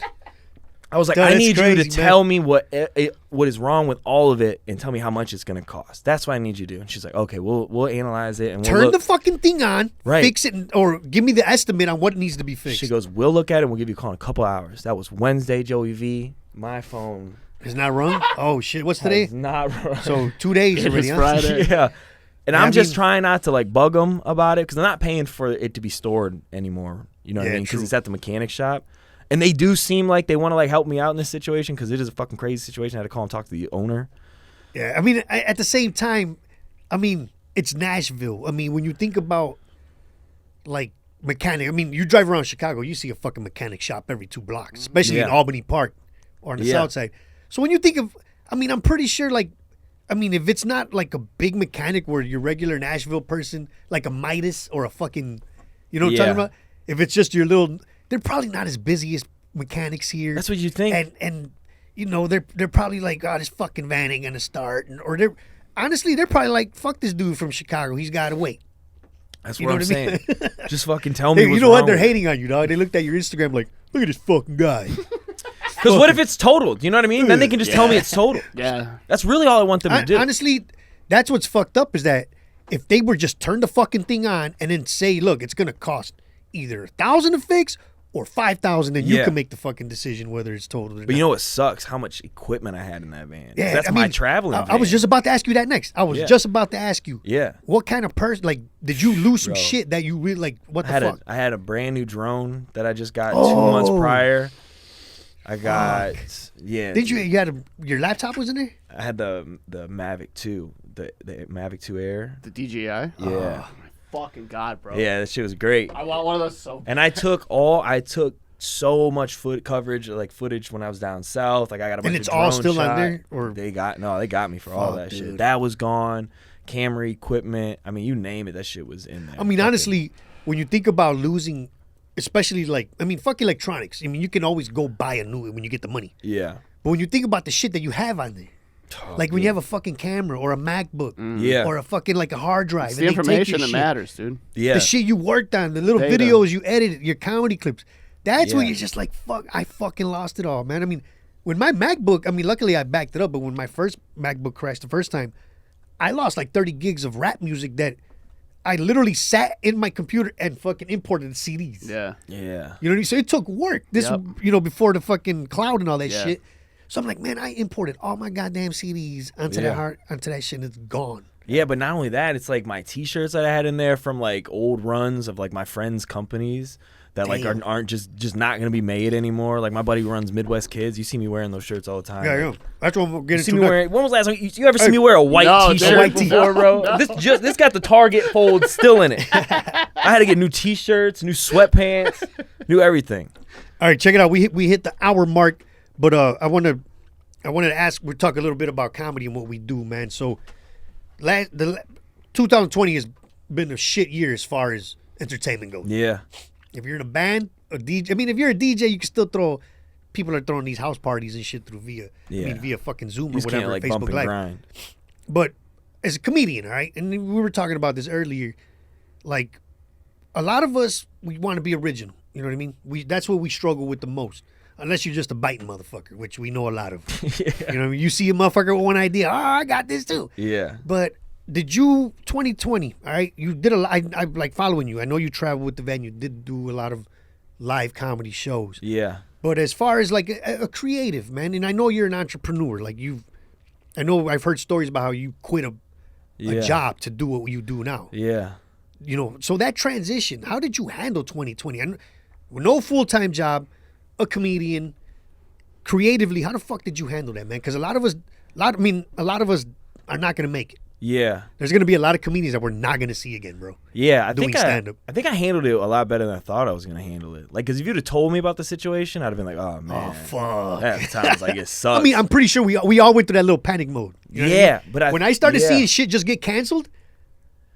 I was like, Dude, I that's need you crazy, to tell me what is wrong with all of it and tell me how much it's gonna cost. That's what I need you to do. And she's like, okay, we'll analyze it and we'll Turn look. the fucking thing on, Right. fix it, or give me the estimate on what needs to be fixed. She goes, we'll look at it and we'll give you a call in a couple hours. That was Wednesday, Joey V. My phone It's not rung? Oh, shit. What's today? has not run. So 2 days already, It's huh? Friday. Yeah. And Yeah, I'm I just mean- trying not to like bug them about it because I'm not paying for it to be stored anymore. You know what Yeah, I mean? Because true. it's at the mechanic shop. And they do seem like they want to like help me out in this situation because it is a fucking crazy situation. I had to call and talk to the owner. Yeah, I mean, at the same time, I mean, it's Nashville. I mean, when you think about, like, mechanic, I mean, you drive around Chicago, you see a fucking mechanic shop every 2 blocks, especially in Yeah. Albany Park or on the Yeah. south side. So when you think of, I mean, I'm pretty sure, like, I mean, if it's not like a big mechanic where your regular Nashville person, like a Midas or a fucking, you know what I'm talking Yeah. about? If it's just your little, they're probably not as busy as mechanics here. That's what you think. And you know, they're probably like, oh, this fucking van ain't gonna start, or they're honestly they're probably like, fuck this dude from Chicago, he's gotta wait. That's You what know I'm what I mean? saying. Just fucking tell me Hey, what's you know what? wrong They're with it. hating on you, dog. They looked at your Instagram like, look at this fucking guy. Because what if it's totaled? You know what I mean? Then they can just tell me it's total. Yeah. That's really all I want them to do. Honestly, that's what's fucked up is that if they were just turn the fucking thing on and then say, look, it's gonna cost either $1,000 to fix or $5,000, then you Yeah. can make the fucking decision whether it's total or not. But you know what sucks? How much equipment I had in that van. Yeah, That's I my mean, traveling van. I was just about to ask you that next. I was Yeah. just about to ask you. Yeah. What kind of person? Like, did you lose some Bro. shit that you really like? What the I had fuck? I had a brand new drone that I just got 2 Oh. months prior. I got Did you had your laptop was in there? I had the Mavic 2, the Mavic 2 Air. The DJI. Yeah. Fucking God, bro. Yeah, that shit was great. I want one of those so. And I took so much footage when I was down south. Like I got a bunch And it's of all drone still on shot. there, or- they got me for all Fuck, that shit. dude. That was gone. Camera equipment. I mean, you name it, that shit was in there. I mean, Fucking- honestly, when you think about losing, especially like, I mean, fuck electronics. I mean, you can always go buy a new one when you get the money. Yeah. But when you think about the shit that you have on there, like when you have a fucking camera or a MacBook, Yeah. or a fucking like a hard drive, It's and the they take information your that shit, matters, dude. Yeah. the shit you worked on, the little Data. videos you edited, your comedy clips. That's when Yeah. you're just like, fuck, I fucking lost it all, man. I mean, when my MacBook, I mean, luckily I backed it up, but when my first MacBook crashed the first time, I lost like 30 gigs of rap music that I literally sat in my computer and fucking imported the CDs. Yeah. Yeah. You know what I mean? So it took work. This, Yep. you know, before the fucking cloud and all that Yeah. shit. So I'm like, man, I imported all my goddamn CDs onto that shit, and it's gone. Yeah, but not only that, it's like my T-shirts that I had in there from like old runs of like my friends' companies that like Damn. aren't just not gonna be made anymore. Like my buddy runs Midwest Kids. You see me wearing those shirts all the time. Yeah, yeah. That's what we're You getting see to. me next. wearing? When was the last time you ever see me wear a white No, dude. T-shirt A white tee. before, bro? This got the Target fold still in it. I had to get new T-shirts, new sweatpants, new everything. All right, check it out. We hit the hour mark, but I wanted to ask. We're talking a little bit about comedy and what we do, man. So, 2020 has been a shit year as far as entertainment goes. Yeah, If you're in a band, a DJ. I mean, if you're a DJ, you can still throw. People are throwing these house parties and shit through via fucking Zoom you or just can't whatever, like bump Facebook and Live. grind. But as a comedian, all right, and we were talking about this earlier, like a lot of us, we want to be original. You know what I mean? That's what we struggle with the most. Unless you're just a biting motherfucker, which we know a lot of. Yeah. You know what I mean? You see a motherfucker with one idea, oh, I got this too. Yeah. But did you 2020? All right, you did a lot. I like following you. I know you traveled with the van. You did do a lot of live comedy shows. Yeah. But as far as like a creative, man, and I know you're an entrepreneur. Like I know I've heard stories about how you quit a Yeah. job to do what you do now. Yeah. You know, so that transition, how did you handle 2020? No full-time job, a comedian, creatively, how the fuck did you handle that, man? Because a lot of us are not going to make it. Yeah. There's going to be a lot of comedians that we're not going to see again, bro. Yeah, I Doing think stand-up. I think I handled it a lot better than I thought I was gonna handle it. Like, cause if you'd have told me about the situation, I'd have been like, "Oh man, Oh, fuck. At the time, I was like, it sucks." I mean, I'm pretty sure we all went through that little panic mode. You know what I Yeah, mean? but when I started yeah. seeing shit just get canceled,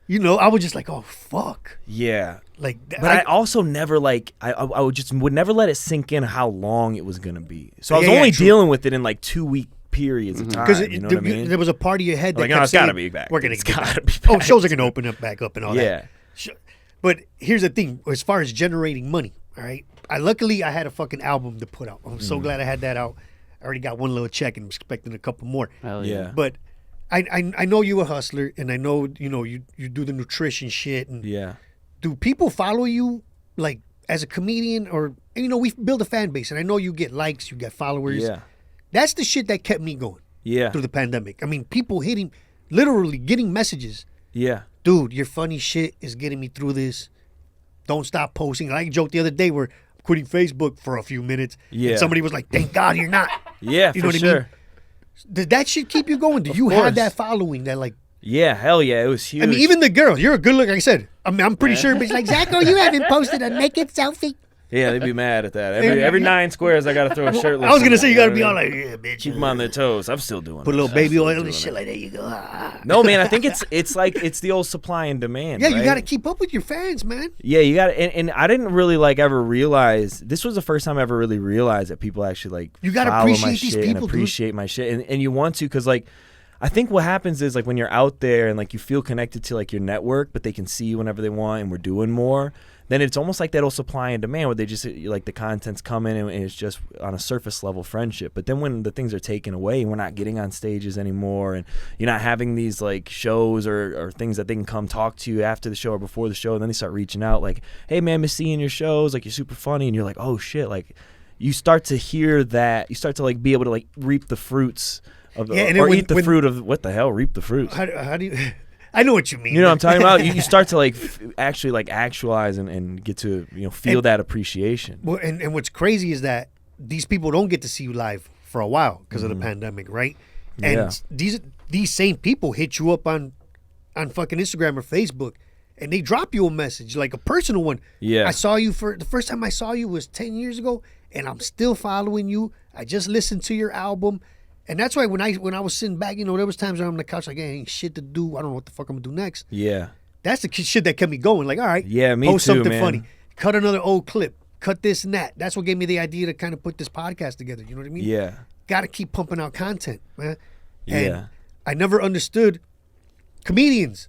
you know, I was just like, oh fuck. yeah. Like, But I also never like I would never let it sink in how long it was gonna be. So I was only true. dealing with it in like 2-week periods of time. because You know what I mean? there was a part of your head that Like, no, kept it's gotta saying, be back. We're gonna It's get gotta back. be Oh, back. shows are gonna open up back up and all Yeah. that. But here's the thing: as far as generating money, all right, luckily I had a fucking album to put out. I'm so glad I had that out. I already got one little check and I'm expecting a couple more. Hell Yeah. But I know you a hustler, and I know you do the nutrition shit. And Yeah. do people follow you like as a comedian, or we've built a fan base, and I know you get likes, you get followers. Yeah. That's the shit that kept me going Yeah. through the pandemic. I mean, people literally getting messages. Yeah. Dude, your funny shit is getting me through this. Don't stop posting. I joked the other day where I'm quitting Facebook for a few minutes. Yeah. And somebody was like, thank God you're not. Yeah, You know for what I mean? sure. Did that shit keep you going? Did you course. have that following that like, Yeah, hell yeah, it was huge. I mean, even the girls, you're a good look. Like I said, I'm pretty sure it's like, Zako, you haven't posted a naked selfie. Yeah, they'd be mad at that. Every 9 squares, I got to throw a shirtless. I was going to say, you got to know be what all I mean? like, yeah, bitch. Keep them on their toes. I'm still doing it. Put a little I'm baby still oil doing and shit it. like that. You go, ah. No, man, I think it's like it's the old supply and demand. Yeah, you right? got to keep up with your fans, man. Yeah, you got to, and I didn't really like ever realize, this was the first time I ever really realized that people actually like You gotta follow my appreciate these shit people, and dude. appreciate my shit. And you want to, because like, I think what happens is like when you're out there and like you feel connected to like your network, but they can see you whenever they want and we're doing more, then it's almost like that old supply and demand where they just like the content's coming and it's just on a surface level friendship. But then when the things are taken away and we're not getting on stages anymore and you're not having these like shows or things that they can come talk to you after the show or before the show, and then they start reaching out like, hey man, miss seeing your shows, like you're super funny, and you're like, oh shit, like you start to hear that, you start to like be able to like reap the fruits of the, Yeah, and or then eat the fruit of what the hell, reap the fruits. How do you? I know what you mean. You know what I'm talking about? You start to like actually like actualize and get to feel that appreciation. Well, and what's crazy is that these people don't get to see you live for a while because of the pandemic, right? And these same people hit you up on fucking Instagram or Facebook, and they drop you a message, like a personal one. Yeah. I saw you the first time I saw you was 10 years ago, and I'm still following you. I just listened to your album. And that's why when I was sitting back, there was times where I'm on the couch like, hey, ain't shit to do. I don't know what the fuck I'm gonna do next. Yeah. That's the shit that kept me going. Like, all right, Yeah, me post too, something man. funny, cut another old clip, cut this and that. That's what gave me the idea to kind of put this podcast together. You know what I mean? Yeah. Got to keep pumping out content, man. And Yeah. I never understood comedians.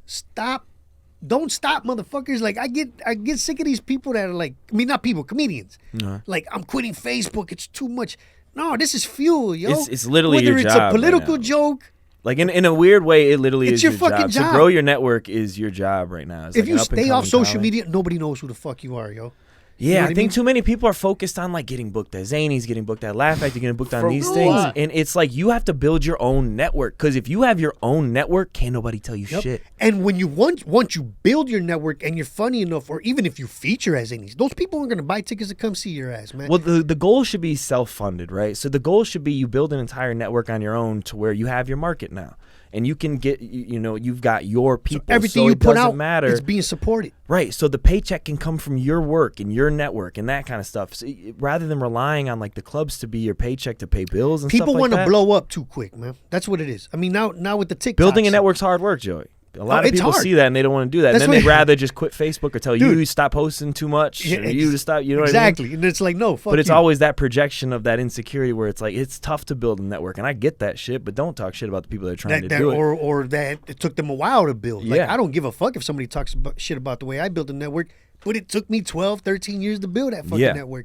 Don't stop, motherfuckers. Like I get sick of these people that are like, I mean, not people, comedians. Uh-huh. Like, I'm quitting Facebook. It's too much. No, this is fuel, yo. It's literally Whether your it's job a right political now. joke. Like in a weird way, it literally It's is your your fucking job. job. To grow your network is your job right now. It's If like you an stay off up-and-coming social talent. media, nobody knows who the fuck you are, yo. Yeah, You know I what I think mean? too many people are focused on like getting booked at Zany's, getting booked at Laugh Factory, getting booked on For these what? things, and it's like you have to build your own network. Because if you have your own network, can't nobody tell you Yep. shit. And when you once you build your network and you're funny enough, or even if you feature as any, those people aren't gonna buy tickets to come see your ass, man. Well, the goal should be self-funded, right? So the goal should be you build an entire network on your own to where you have your market now. And you can get, you've got your people. Everything so you it put doesn't out matter. is being supported. Right. So the paycheck can come from your work and your network and that kind of stuff. So rather than relying on like the clubs to be your paycheck to pay bills and People stuff like want to that. blow up too quick, man. That's what it is. I mean, now with the TikTok. Building a network's hard work, Joey. A lot of it's people hard. see that and they don't want to do that. That's And then they'd what- rather just quit Facebook or tell Dude. you to stop posting too much Yeah, or you to stop, you know what I mean? exactly. And it's like, no, fuck But it's you. always that projection of that insecurity where it's like, it's tough to build a network. And I get that shit, but don't talk shit about the people that are trying to do it. or that it took them a while to build. Like, Yeah. I don't give a fuck if somebody talks shit about the way I built a network, but it took me 12, 13 years to build that fucking Yeah. network,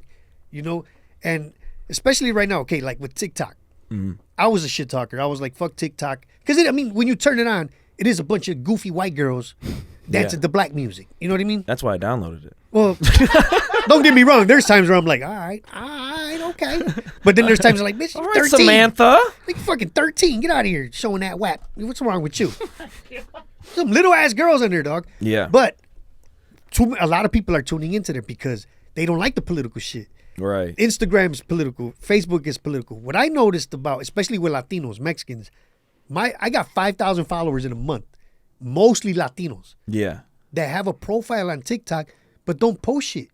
And especially right now, okay, like with TikTok. Mm-hmm. I was a shit talker. I was like, fuck TikTok. Because, when you turn it on, it is a bunch of goofy white girls dancing Yeah. to black music. You know what I mean? That's why I downloaded it. Well, don't get me wrong. There's times where I'm like, all right, okay. But then there's times I'm like, bitch, All you're right, 13. Samantha. Like fucking 13. Get out of here showing that whap. What's wrong with you? Some little ass girls in there, dog. Yeah. But a lot of people are tuning into there because they don't like the political shit. Right. Instagram's political. Facebook is political. What I noticed about, especially with Latinos, Mexicans, I got 5,000 followers in a month. Mostly Latinos Yeah. that have a profile on TikTok but don't post shit.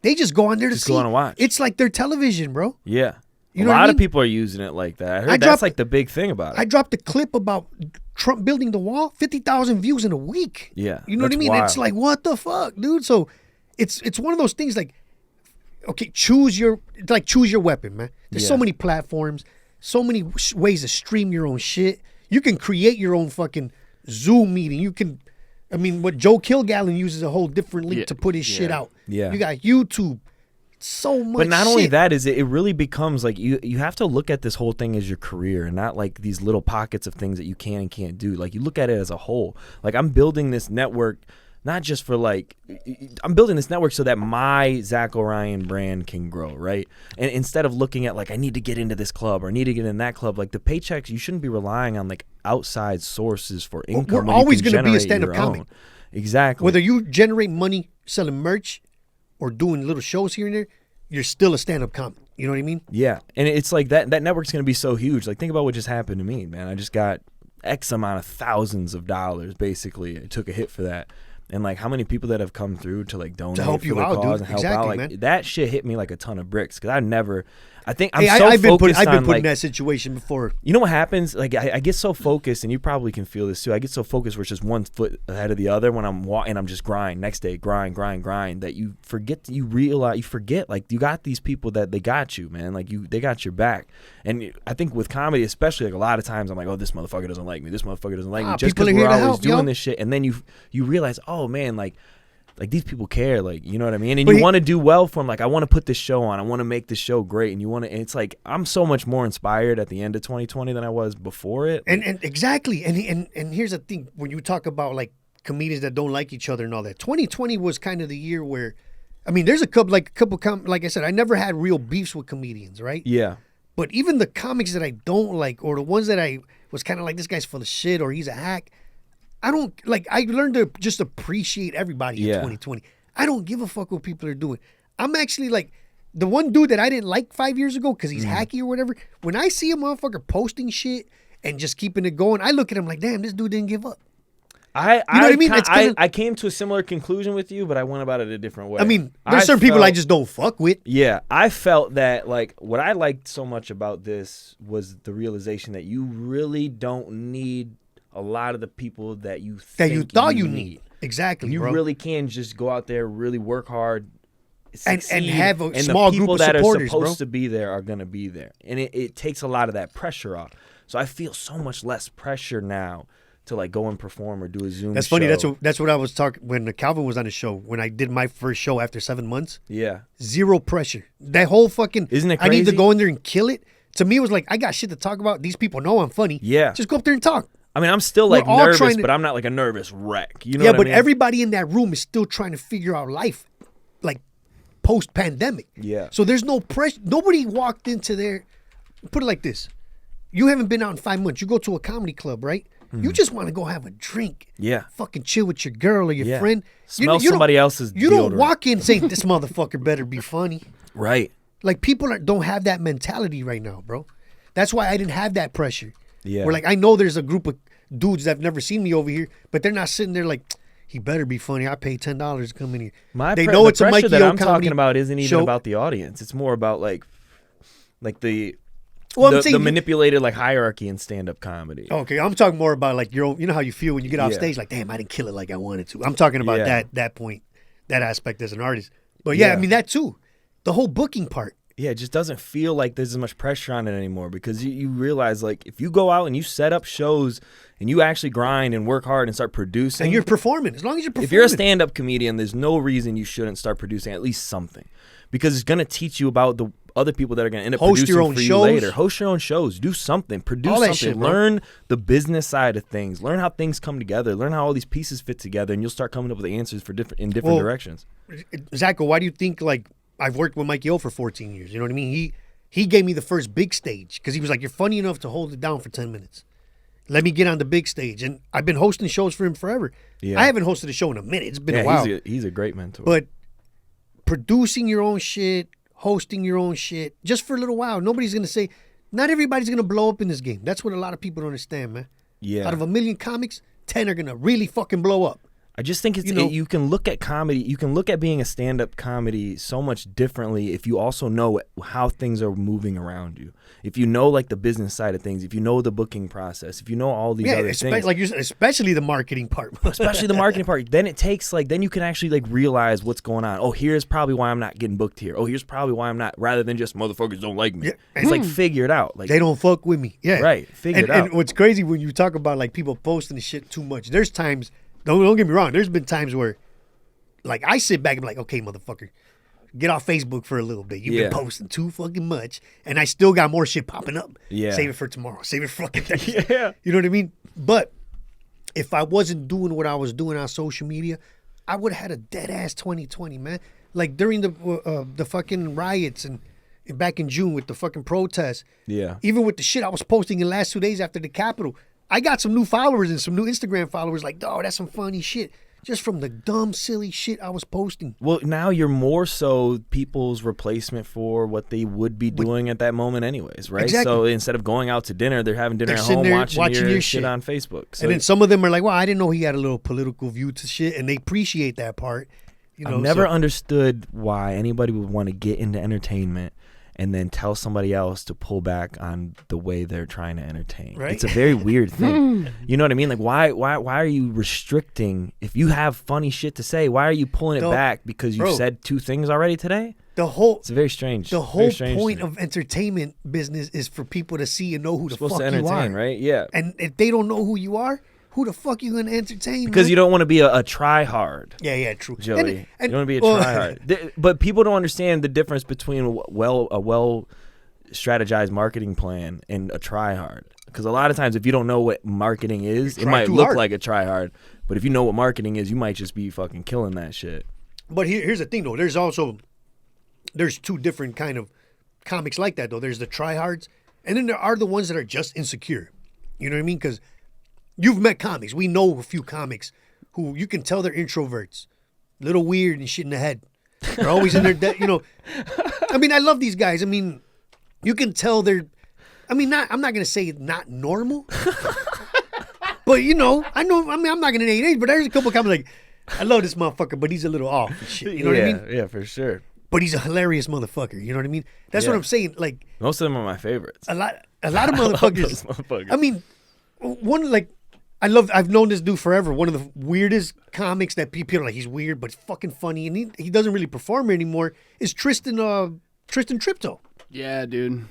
They just go on there to Just see. go on and watch. It's like their television, bro. Yeah. You A know what I lot of mean? people are using it like that. I heard I that's dropped- like the big thing about it. I dropped a clip about Trump building the wall, 50,000 views in a week. Yeah, You know what I that's mean? wild. It's like, what the fuck, dude? So it's one of those things like, okay, choose your weapon, man. There's so Yeah. many platforms, so many ways to stream your own shit. You can create your own fucking Zoom meeting. You can, what Joe Kilgallen uses a whole different link Yeah, to put his shit yeah. out. Yeah. You got YouTube, so much. But not only shit. that, is it really becomes like you have to look at this whole thing as your career and not like these little pockets of things that you can and can't do. Like you look at it as a whole. Like I'm building this network not just for like, I'm building this network so that my Zako Ryan brand can grow, right? And instead of looking at like, I need to get into this club or I need to get in that club, like the paychecks, you shouldn't be relying on like outside sources for income. We're always going to be a stand-up comic. Exactly. Whether you generate money selling merch or doing little shows here and there, you're still a stand-up comic. You know what I mean? Yeah. And it's like that network's going to be so huge. Like think about what just happened to me, man. I just got X amount of thousands of dollars, basically. I took a hit for that. And like how many people that have come through to like donate to help for you the out, cause dude. and help Exactly, out, like man. that shit hit me like a ton of bricks because I've been I've so been focused put on in like, that situation before. you know what happens? Like I get so focused, and you probably can feel this too. I get so focused where it's just one foot ahead of the other when I'm walking. I'm just grind. Next day, grind. That you forget. You forget. Like you got these people that they got you, man. Like they got your back. And I think with comedy, especially, like a lot of times, I'm like, oh, this motherfucker doesn't like me. This motherfucker doesn't like me. Just people because are here we're to always help, doing yo. this shit, and then you realize, oh man, like these people care, like, you know what I mean? And But you want to do well for them. Like, I want to put this show on. I want to make this show great. And it's like, I'm so much more inspired at the end of 2020 than I was before it. And exactly. And here's the thing. When you talk about like comedians that don't like each other and all that, 2020 was kind of the year where, I mean, there's a couple, like I said, I never had real beefs with comedians, right? Yeah. But even the comics that I don't like, or the ones that I was kind of like, this guy's full of shit, or he's a hack, I don't like. I learned to just appreciate everybody in 2020. I don't give a fuck what people are doing. I'm actually like the one dude that I didn't like 5 years ago because he's hacky or whatever. When I see a motherfucker posting shit and just keeping it going, I look at him like, damn, this dude didn't give up. You know what I mean? I came to a similar conclusion with you, but I went about it a different way. I mean, there's certain people I just don't fuck with. Yeah, I felt that like what I liked so much about this was the realization that you really don't need a lot of the people that you thought you need. Exactly. You bro. really can just go out there, really work hard, and have a and small the group people of that supporters, are supposed bro. to be there are gonna be there, and it takes a lot of that pressure off. So I feel so much less pressure now to like go and perform or do a Zoom. That's show. funny. That's what I was talking when Calvin was on the show. When I did my first show after 7 months, Yeah, zero pressure. That whole fucking Isn't it I need to crazy? go in there and kill it. To me, it was like I got shit to talk about. These people know I'm funny. Yeah. just go up there and talk. I mean, I'm still like We're all nervous, trying to- but I'm not like a nervous wreck. You know Yeah, what but I mean? everybody in that room is still trying to figure out life, like post-pandemic. Yeah. So there's no pressure. Nobody walked into there. Put it like this: you haven't been out in 5 months. You go to a comedy club, right? You just want to go have a drink. Yeah. Fucking chill with your girl or your Yeah. friend. Smell don't- somebody else's You don't deodorant. walk in saying this motherfucker better be funny. Right. Like people don't have that mentality right now, bro. That's why I didn't have that pressure. Yeah. Where like I know there's a group of dudes that have never seen me over here, but they're not sitting there like he better be funny. I paid $10 to come in here. They know the it's a pressure Mikey that O I'm comedy talking about isn't even show. about the audience. It's more about like the Well, I'm the saying manipulated like hierarchy in stand-up comedy. Okay, I'm talking more about like your own. You know how you feel when you get off Yeah. stage, like damn, I didn't kill it like I wanted to. I'm talking about Yeah. that point, that aspect as an artist. But yeah, I Yeah. mean that too. The whole booking part. Yeah, it just doesn't feel like there's as much pressure on it anymore because you realize like if you go out and you set up shows and you actually grind and work hard and start producing, And you're performing. As long as you're performing. if you're a stand-up comedian, there's no reason you shouldn't start producing at least something because it's gonna teach you about the other people that are gonna end up Host producing your own for you shows. later. Host your own shows. Do something. Produce All that something. shit, bro. Learn the business side of things. Learn how things come together. Learn how all these pieces fit together, and you'll start coming up with the answers for different directions. Zako, why do you think like I've worked with Mikey O for 14 years? You know what I mean? He gave me the first big stage because he was like, you're funny enough to hold it down for 10 minutes. Let me get on the big stage. And I've been hosting shows for him forever. Yeah. I haven't hosted a show in a minute. It's been a while. He's a great mentor. But producing your own shit, hosting your own shit, just for a little while, nobody's going to say, not everybody's going to blow up in this game. That's what a lot of people don't understand, man. Yeah. Out of 1 million comics, 10 are going to really fucking blow up. I just think you can look at comedy, you can look at being a stand-up comedy so much differently if you also know how things are moving around you. If you know like the business side of things, if you know the booking process, if you know all these other things. Like you said, especially the marketing part. Especially the marketing part. Then it takes then you can actually like realize what's going on. Oh, here's probably why I'm not getting booked here. Oh, here's probably why I'm not, rather than just motherfuckers don't like me. Yeah. It's like figure it out. Like They don't fuck with me. Yeah. Right. Figure it out. And what's crazy when you talk about like people posting the shit too much, there's times, don't get me wrong, there's been times where like I sit back and be like, okay, motherfucker, get off Facebook for a little bit. You've Yeah. been posting too fucking much, and I still got more shit popping up. Yeah. Save it for tomorrow. Save it for fucking Thursday. Yeah. You know what I mean? But if I wasn't doing what I was doing on social media, I would have had a dead ass 2020, man. Like during the fucking riots and back in June with the fucking protests. Yeah. Even with the shit I was posting in the last 2 days after the Capitol, I got some new followers and some new Instagram followers. Like, oh, that's some funny shit. Just from the dumb, silly shit I was posting. Well, now you're more so people's replacement for what they would be doing at that moment anyways, right? Exactly. So instead of going out to dinner, they're having dinner They're at sitting home there watching your your shit shit. on Facebook. So And then some of them are like, well, I didn't know he had a little political view to shit, and they appreciate that part. You know, I've never so- understood why anybody would want to get into entertainment and then tell somebody else to pull back on the way they're trying to entertain. Right. It's a very weird thing. You know what I mean? Like, why are you restricting? If you have funny shit to say, why are you pulling it No, back because you bro. said 2 things already today? The whole It's very strange. the Very whole strange point to me. of entertainment business is for people to see and know who the supposed fuck to entertain, you are. right? Yeah. And if they don't know who you are, who the fuck you gonna entertain? Because man? you don't want to be a try-hard. Yeah, true. Joey. And- you don't want to be a well, try-hard. But people don't understand the difference between a well strategized marketing plan and a try-hard. Because a lot of times, if you don't know what marketing is, it try might too look hard. like a try-hard. But if you know what marketing is, you might just be fucking killing that shit. But here's the thing, though. There's 2 different kind of comics like that, though. There's the tryhards, and then there are the ones that are just insecure. You know what I mean? Because you've met comics. We know a few comics who you can tell they're introverts, a little weird and shit in the head. They're always in their, you know. I mean, I love these guys. I mean, you can tell they're. I mean, I'm not gonna say not normal, but you know, I know. I mean, I'm not gonna name names, but there's a couple comments like, I love this motherfucker, but he's a little off and shit. You know what I mean? Yeah, for sure. But he's a hilarious motherfucker. You know what I mean? That's what Yeah. I'm saying. Like Most of them are my favorites. a lot of Those motherfuckers. motherfuckers. I mean, I've known this dude forever. One of the weirdest comics that people are like, he's weird, but fucking funny, and he doesn't really perform anymore. Is Tristan Tripto? Yeah, dude.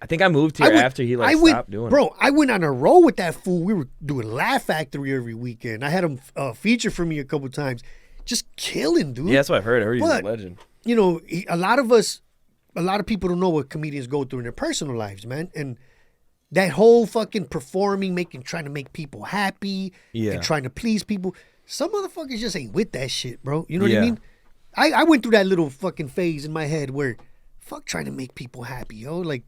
I think I moved here after he stopped doing it. Bro, I went on a roll with that fool. We were doing Laugh Factory every weekend. I had him feature for me a couple times. Just killing, dude. Yeah, that's what I've heard. I heard he's a But, legend. You know, a lot of people don't know what comedians go through in their personal lives, man. And that whole fucking performing, trying to make people happy, Yeah. and trying to please people. Some motherfuckers just ain't with that shit, bro. You know what Yeah. I mean? I went through that little fucking phase in my head where, fuck trying to make people happy, yo. Like,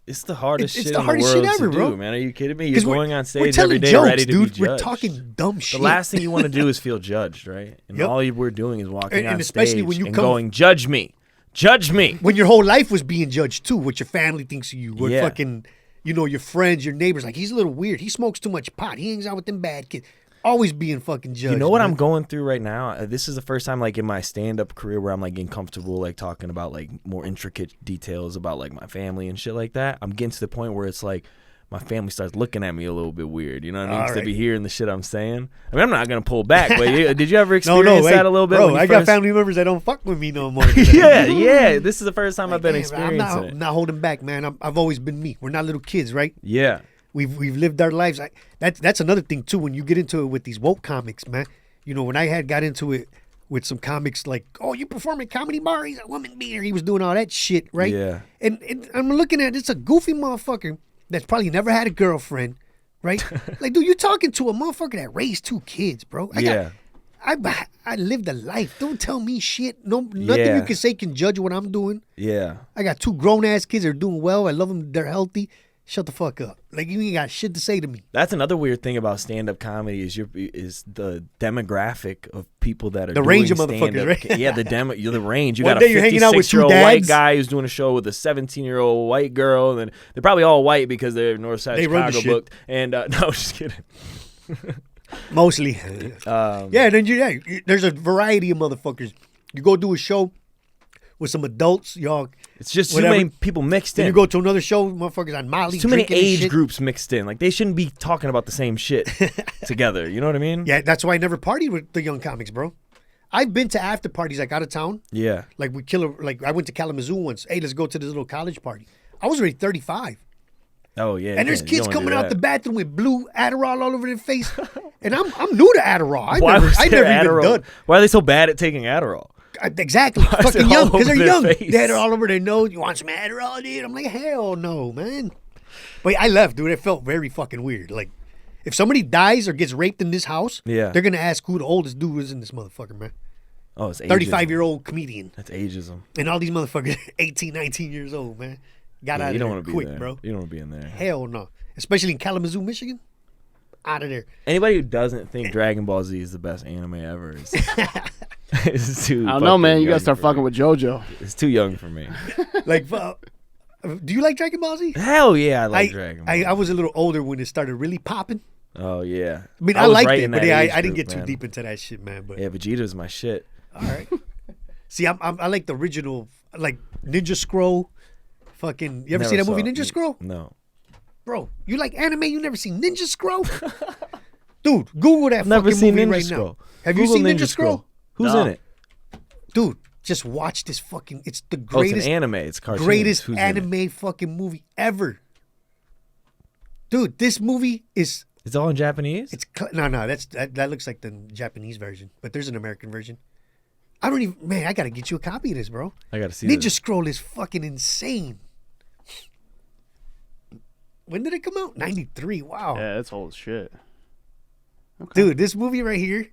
It's the hardest It's shit the in hardest the world shit ever, to bro. do, man. Are you kidding me? You're 'cause we're- going on we're stage telling every day jokes, ready to dude. be judged. We're talking dumb shit. The last thing you want to do is feel judged, right? And Yep. all we're doing is walking And on especially stage when you and come- going, judge me. Judge me. when your whole life was being judged too, what your family thinks of you, what Yeah. fucking, you know, your friends, your neighbors, like he's a little weird. He smokes too much pot. He hangs out with them bad kids. Always being fucking judged. You know what man. I'm going through right now? This is the first time, like, in my stand-up career where I'm, like, getting comfortable, like, talking about, like, more intricate details about, like, my family and shit like that. I'm getting to the point where it's, like, my family starts looking at me a little bit weird. You know what I mean? 'Cause they Alright. be hearing the shit I'm saying. I mean, I'm not going to pull back, but did you ever No, experience hey, that a little bit? Bro, when you I got first- family members that don't fuck with me no more. yeah. This is the first time I've been Damn, experiencing I'm it. not holding back, man. I've always been me. We're not little kids, right? Yeah. We've lived our lives. That's another thing too. When you get into it with these woke comics, man. You know, when I got into it with some comics like, oh, you perform at Comedy Bar, he's a woman beater. He was doing all that shit, right? Yeah. And I'm looking at it's a goofy motherfucker that's probably never had a girlfriend, right? Like, dude, you're talking to a motherfucker that raised 2 kids, bro. I lived a life. Don't tell me shit. Nothing Yeah. you can say can judge what I'm doing. Yeah. I got 2 grown ass kids that are doing well. I love them. They're healthy. Shut the fuck up. Like, you ain't got shit to say to me. That's another weird thing about stand-up comedy is the demographic of people that are The doing range of stand-up. motherfuckers, right? Yeah, the range. You One got day a you're hanging out with 56-year-old 2 white dads. guy who's doing a show with a 17-year-old white girl, and then they're probably all white because they're Northside They run the Chicago shit. booked. And no, just kidding. Mostly. Yeah, There's a variety of motherfuckers. You go do a show with some adults, y'all. it's just whatever. too many people mixed Then in. you go to another show, motherfuckers on Molly. Too many drinking and age shit. groups mixed in. Like, they shouldn't be talking about the same shit together. You know what I mean? Yeah, that's why I never partied with the young comics, bro. I've been to after parties like out of town. Yeah. Like I went to Kalamazoo once. Hey, let's go to this little college party. I was already 35. Oh, yeah. And there's you kids don't wanna coming do out that. the bathroom with blue Adderall all over their face. And I'm new to Adderall. I Why never was there even Adderall? done. Why are they so bad at taking Adderall? Exactly. Why is it Fucking young, all because they're over their young. face? They had it all over their nose. You want some Adderall, dude? I'm like, hell no, man. But I left, dude. It felt very fucking weird. Like, if somebody dies or gets raped in this house, Yeah. they're going to ask who the oldest dude is in this motherfucker, man. Oh, it's ageism. 35-year-old comedian. That's ageism. And all these motherfuckers, 18, 19 years old, man. Got out You of don't there want to be quick, there, bro. You don't want to be in there. Hell no. Especially in Kalamazoo, Michigan. Out of there. Anybody who doesn't think Dragon Ball Z is the best anime ever is too. I don't know, man. You gotta young start for fucking me. with JoJo. It's too young for me. Like, do you like Dragon Ball Z? Hell yeah, I like Dragon Ball. I was a little older when it started really popping. Oh yeah. I mean, I I was liked right it, in but that yeah, age I didn't group, get too man. deep into that shit, man. But Yeah, Vegeta's my shit. all right. See, I like the original, like Ninja Scroll. Fucking, you ever see that movie Ninja Scroll? No. Bro, you like anime? You never seen Ninja Scroll? Dude, Google that Never fucking seen movie Ninja right Scroll. now. Have you Google seen Ninja Scroll? Who's No. in it? Dude, just watch this fucking. It's the Oh, it's greatest, an anime. It's cartoons. greatest Who's in it? anime fucking movie ever. Dude, this movie is. It's all in Japanese. It's no. That looks like the Japanese version, but there's an American version. I don't even. Man, I gotta get you a copy of this, bro. I gotta see Ninja this. Scroll is fucking insane. When did it come out? 93. Wow. Yeah, that's old as shit. Dude, this movie right here,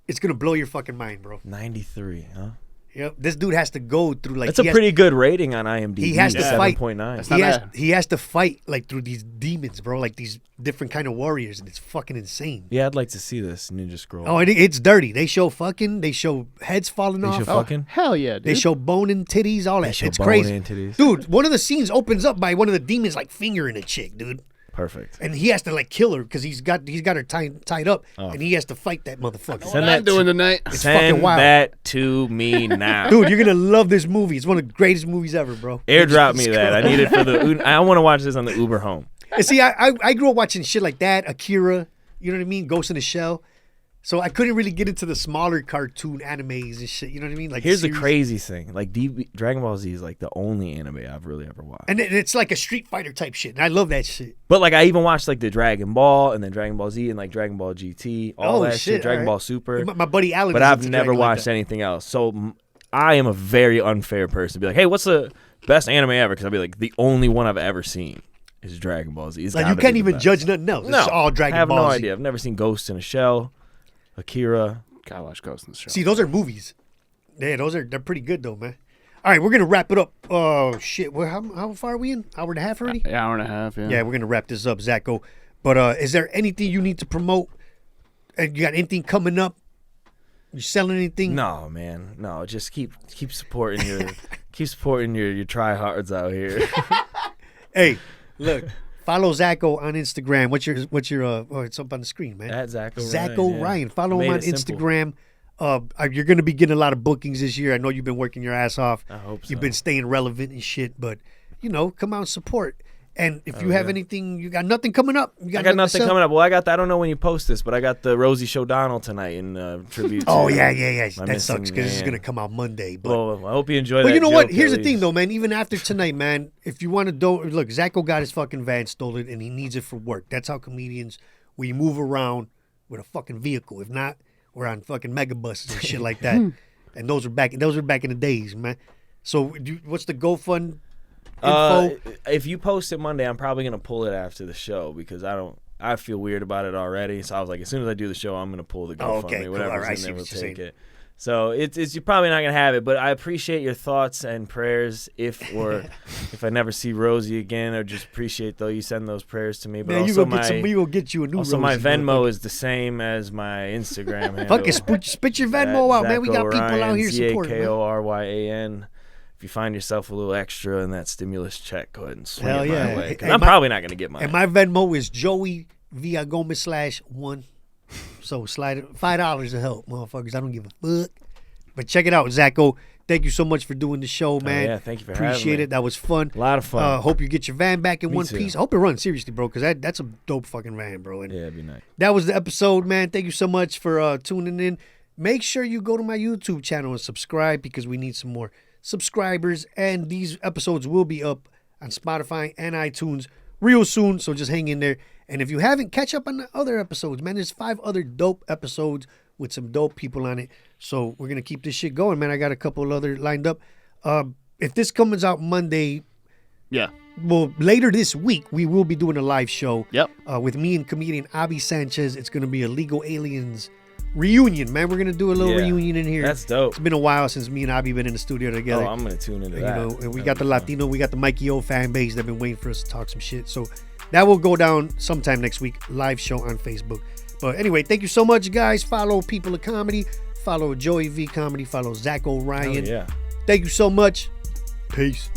it's gonna blow your fucking mind, bro. 93, huh? Yep. This dude has to go through like That's a pretty good rating on IMDb. he has to fight. 7.9. That's not bad. he has to fight like through these demons, bro, like these different kind of warriors, and it's fucking insane. Yeah, I'd like to see this Ninja Scroll. Oh, it's dirty. They show fucking. They show heads falling They off. show fucking. Hell yeah, dude. They show bone and titties, all that. They show It's bone crazy. and titties. Dude, one of the scenes opens up by one of the demons like fingering a chick, dude. Perfect. And he has to like kill her because he's got her tied up, Oh. and he has to fight that motherfucker. what Send I'm that doing tonight. It's Send fucking wild. that to me now. Dude, you're gonna love this movie. It's one of the greatest movies ever, bro. Airdrop me that. I need it for the. I want to watch this on the Uber home. And see, I grew up watching shit like that, Akira. You know what I mean? Ghost in the Shell. So I couldn't really get into the smaller cartoon animes and shit. You know what I mean? Like Here's the series. crazy thing: like Dragon Ball Z is like the only anime I've really ever watched. And it's like a Street Fighter type shit. And I love that shit. But like I even watched like the Dragon Ball and then Dragon Ball Z and like Dragon Ball GT, all Oh, that shit, shit, Dragon alright. Ball Super. My buddy Alan. But is I've into never Dragon like watched that. anything else. So I am a very unfair person to be like, hey, what's the best anime ever? Because I'll be like, the only one I've ever seen is Dragon Ball Z. It's Like gotta you be can't the even best. judge nothing else. No, It's all Dragon I have Ball no Z. idea. I've never seen Ghost in a Shell, Akira. Gotta watch Ghost in the Shell. See, those are movies. Yeah, they're pretty good though, man. All right, we're gonna wrap it up. Oh shit, how far are we in? Hour and a half already? Yeah, hour and a half. Yeah. Yeah, we're gonna wrap this up, Zako. But is there anything you need to promote? And you got anything coming up? You selling anything? No, man, no. Just keep supporting your your tryhards out here. Hey, look, follow Zako on Instagram. What's your oh, it's up on the screen, man. At Zako Zako Ryan, yeah. Ryan. Follow Made him on it simple. Instagram. You're gonna be getting a lot of bookings this year. I know you've been working your ass off. I hope so. You've been staying relevant and shit, but come out and support. And if you have anything, you got nothing coming up. You I got nothing to sell? coming up. Well, I don't know when you post this, but I got the Rosie Showdown tonight in tribute. Oh to yeah. my That sucks missing because this is man. gonna come out Monday. But Well, I hope you enjoy that. But you know what? joke, Here's at the thing, least. though, man. Even after tonight, man, if you want to look, Zako got his fucking van stolen and he needs it for work. That's how comedians we move around with a fucking vehicle. If not, we're on fucking megabuses and shit like that. And those were back in the days, man. So what's the GoFund info? If you post it Monday, I'm probably gonna pull it after the show because I feel weird about it already. So I was like, as soon as I do the show, I'm gonna pull the Oh, GoFundMe, okay, cool. whatever's All right, I in see there, what we'll you're take saying. it. So it's you're probably not gonna have it, but I appreciate your thoughts and prayers. If I never see Rosie again, or just appreciate though you send those prayers to me. But Man, also we will get you a new also my Rosie, Venmo is the same as my Instagram handle. Fucking spit your Venmo out, man. We got Zako people out Ryan, here supporting. man. ZakoRyan. If you find yourself a little extra in that stimulus check, go ahead and swing Hell it my yeah. way. 'Cause Hey, I'm my- probably not gonna get mine. And my Venmo is Joey Villagomez /1. So slide it $5 to help, motherfuckers. I don't give a fuck. But check it out, Zako. Thank you so much for doing the show, man. yeah, thank you for having Appreciate me. it. That was fun. A lot of fun. Hope you get your van back in Me one too. piece. I hope it runs seriously, bro, because that's a dope fucking van, bro. And Yeah, it'd be nice. that was the episode, man. Thank you so much for tuning in. Make sure you go to my YouTube channel and subscribe because we need some more subscribers. And these episodes will be up on Spotify and iTunes real soon. So just hang in there. And if you haven't, catch up on the other episodes, man. There's 5 other dope episodes with some dope people on it. So we're gonna keep this shit going, man. I got a couple other lined up. If this comes out Monday, Yeah. well, later this week, we will be doing a live show. Yep. With me and comedian Avi Sanchez. It's gonna be a Legal Aliens reunion, man. We're gonna do a little reunion in here. That's dope. It's been a while since me and Avi been in the studio together. Oh, I'm gonna tune into that. You know, and we got the Latino, we got the Mikey O fan base that been waiting for us to talk some shit. So that will go down sometime next week. Live show on Facebook. But anyway, thank you so much, guys. Follow People of Comedy. Follow Joey V Comedy. Follow Zako Ryan. Yeah. Thank you so much. Peace.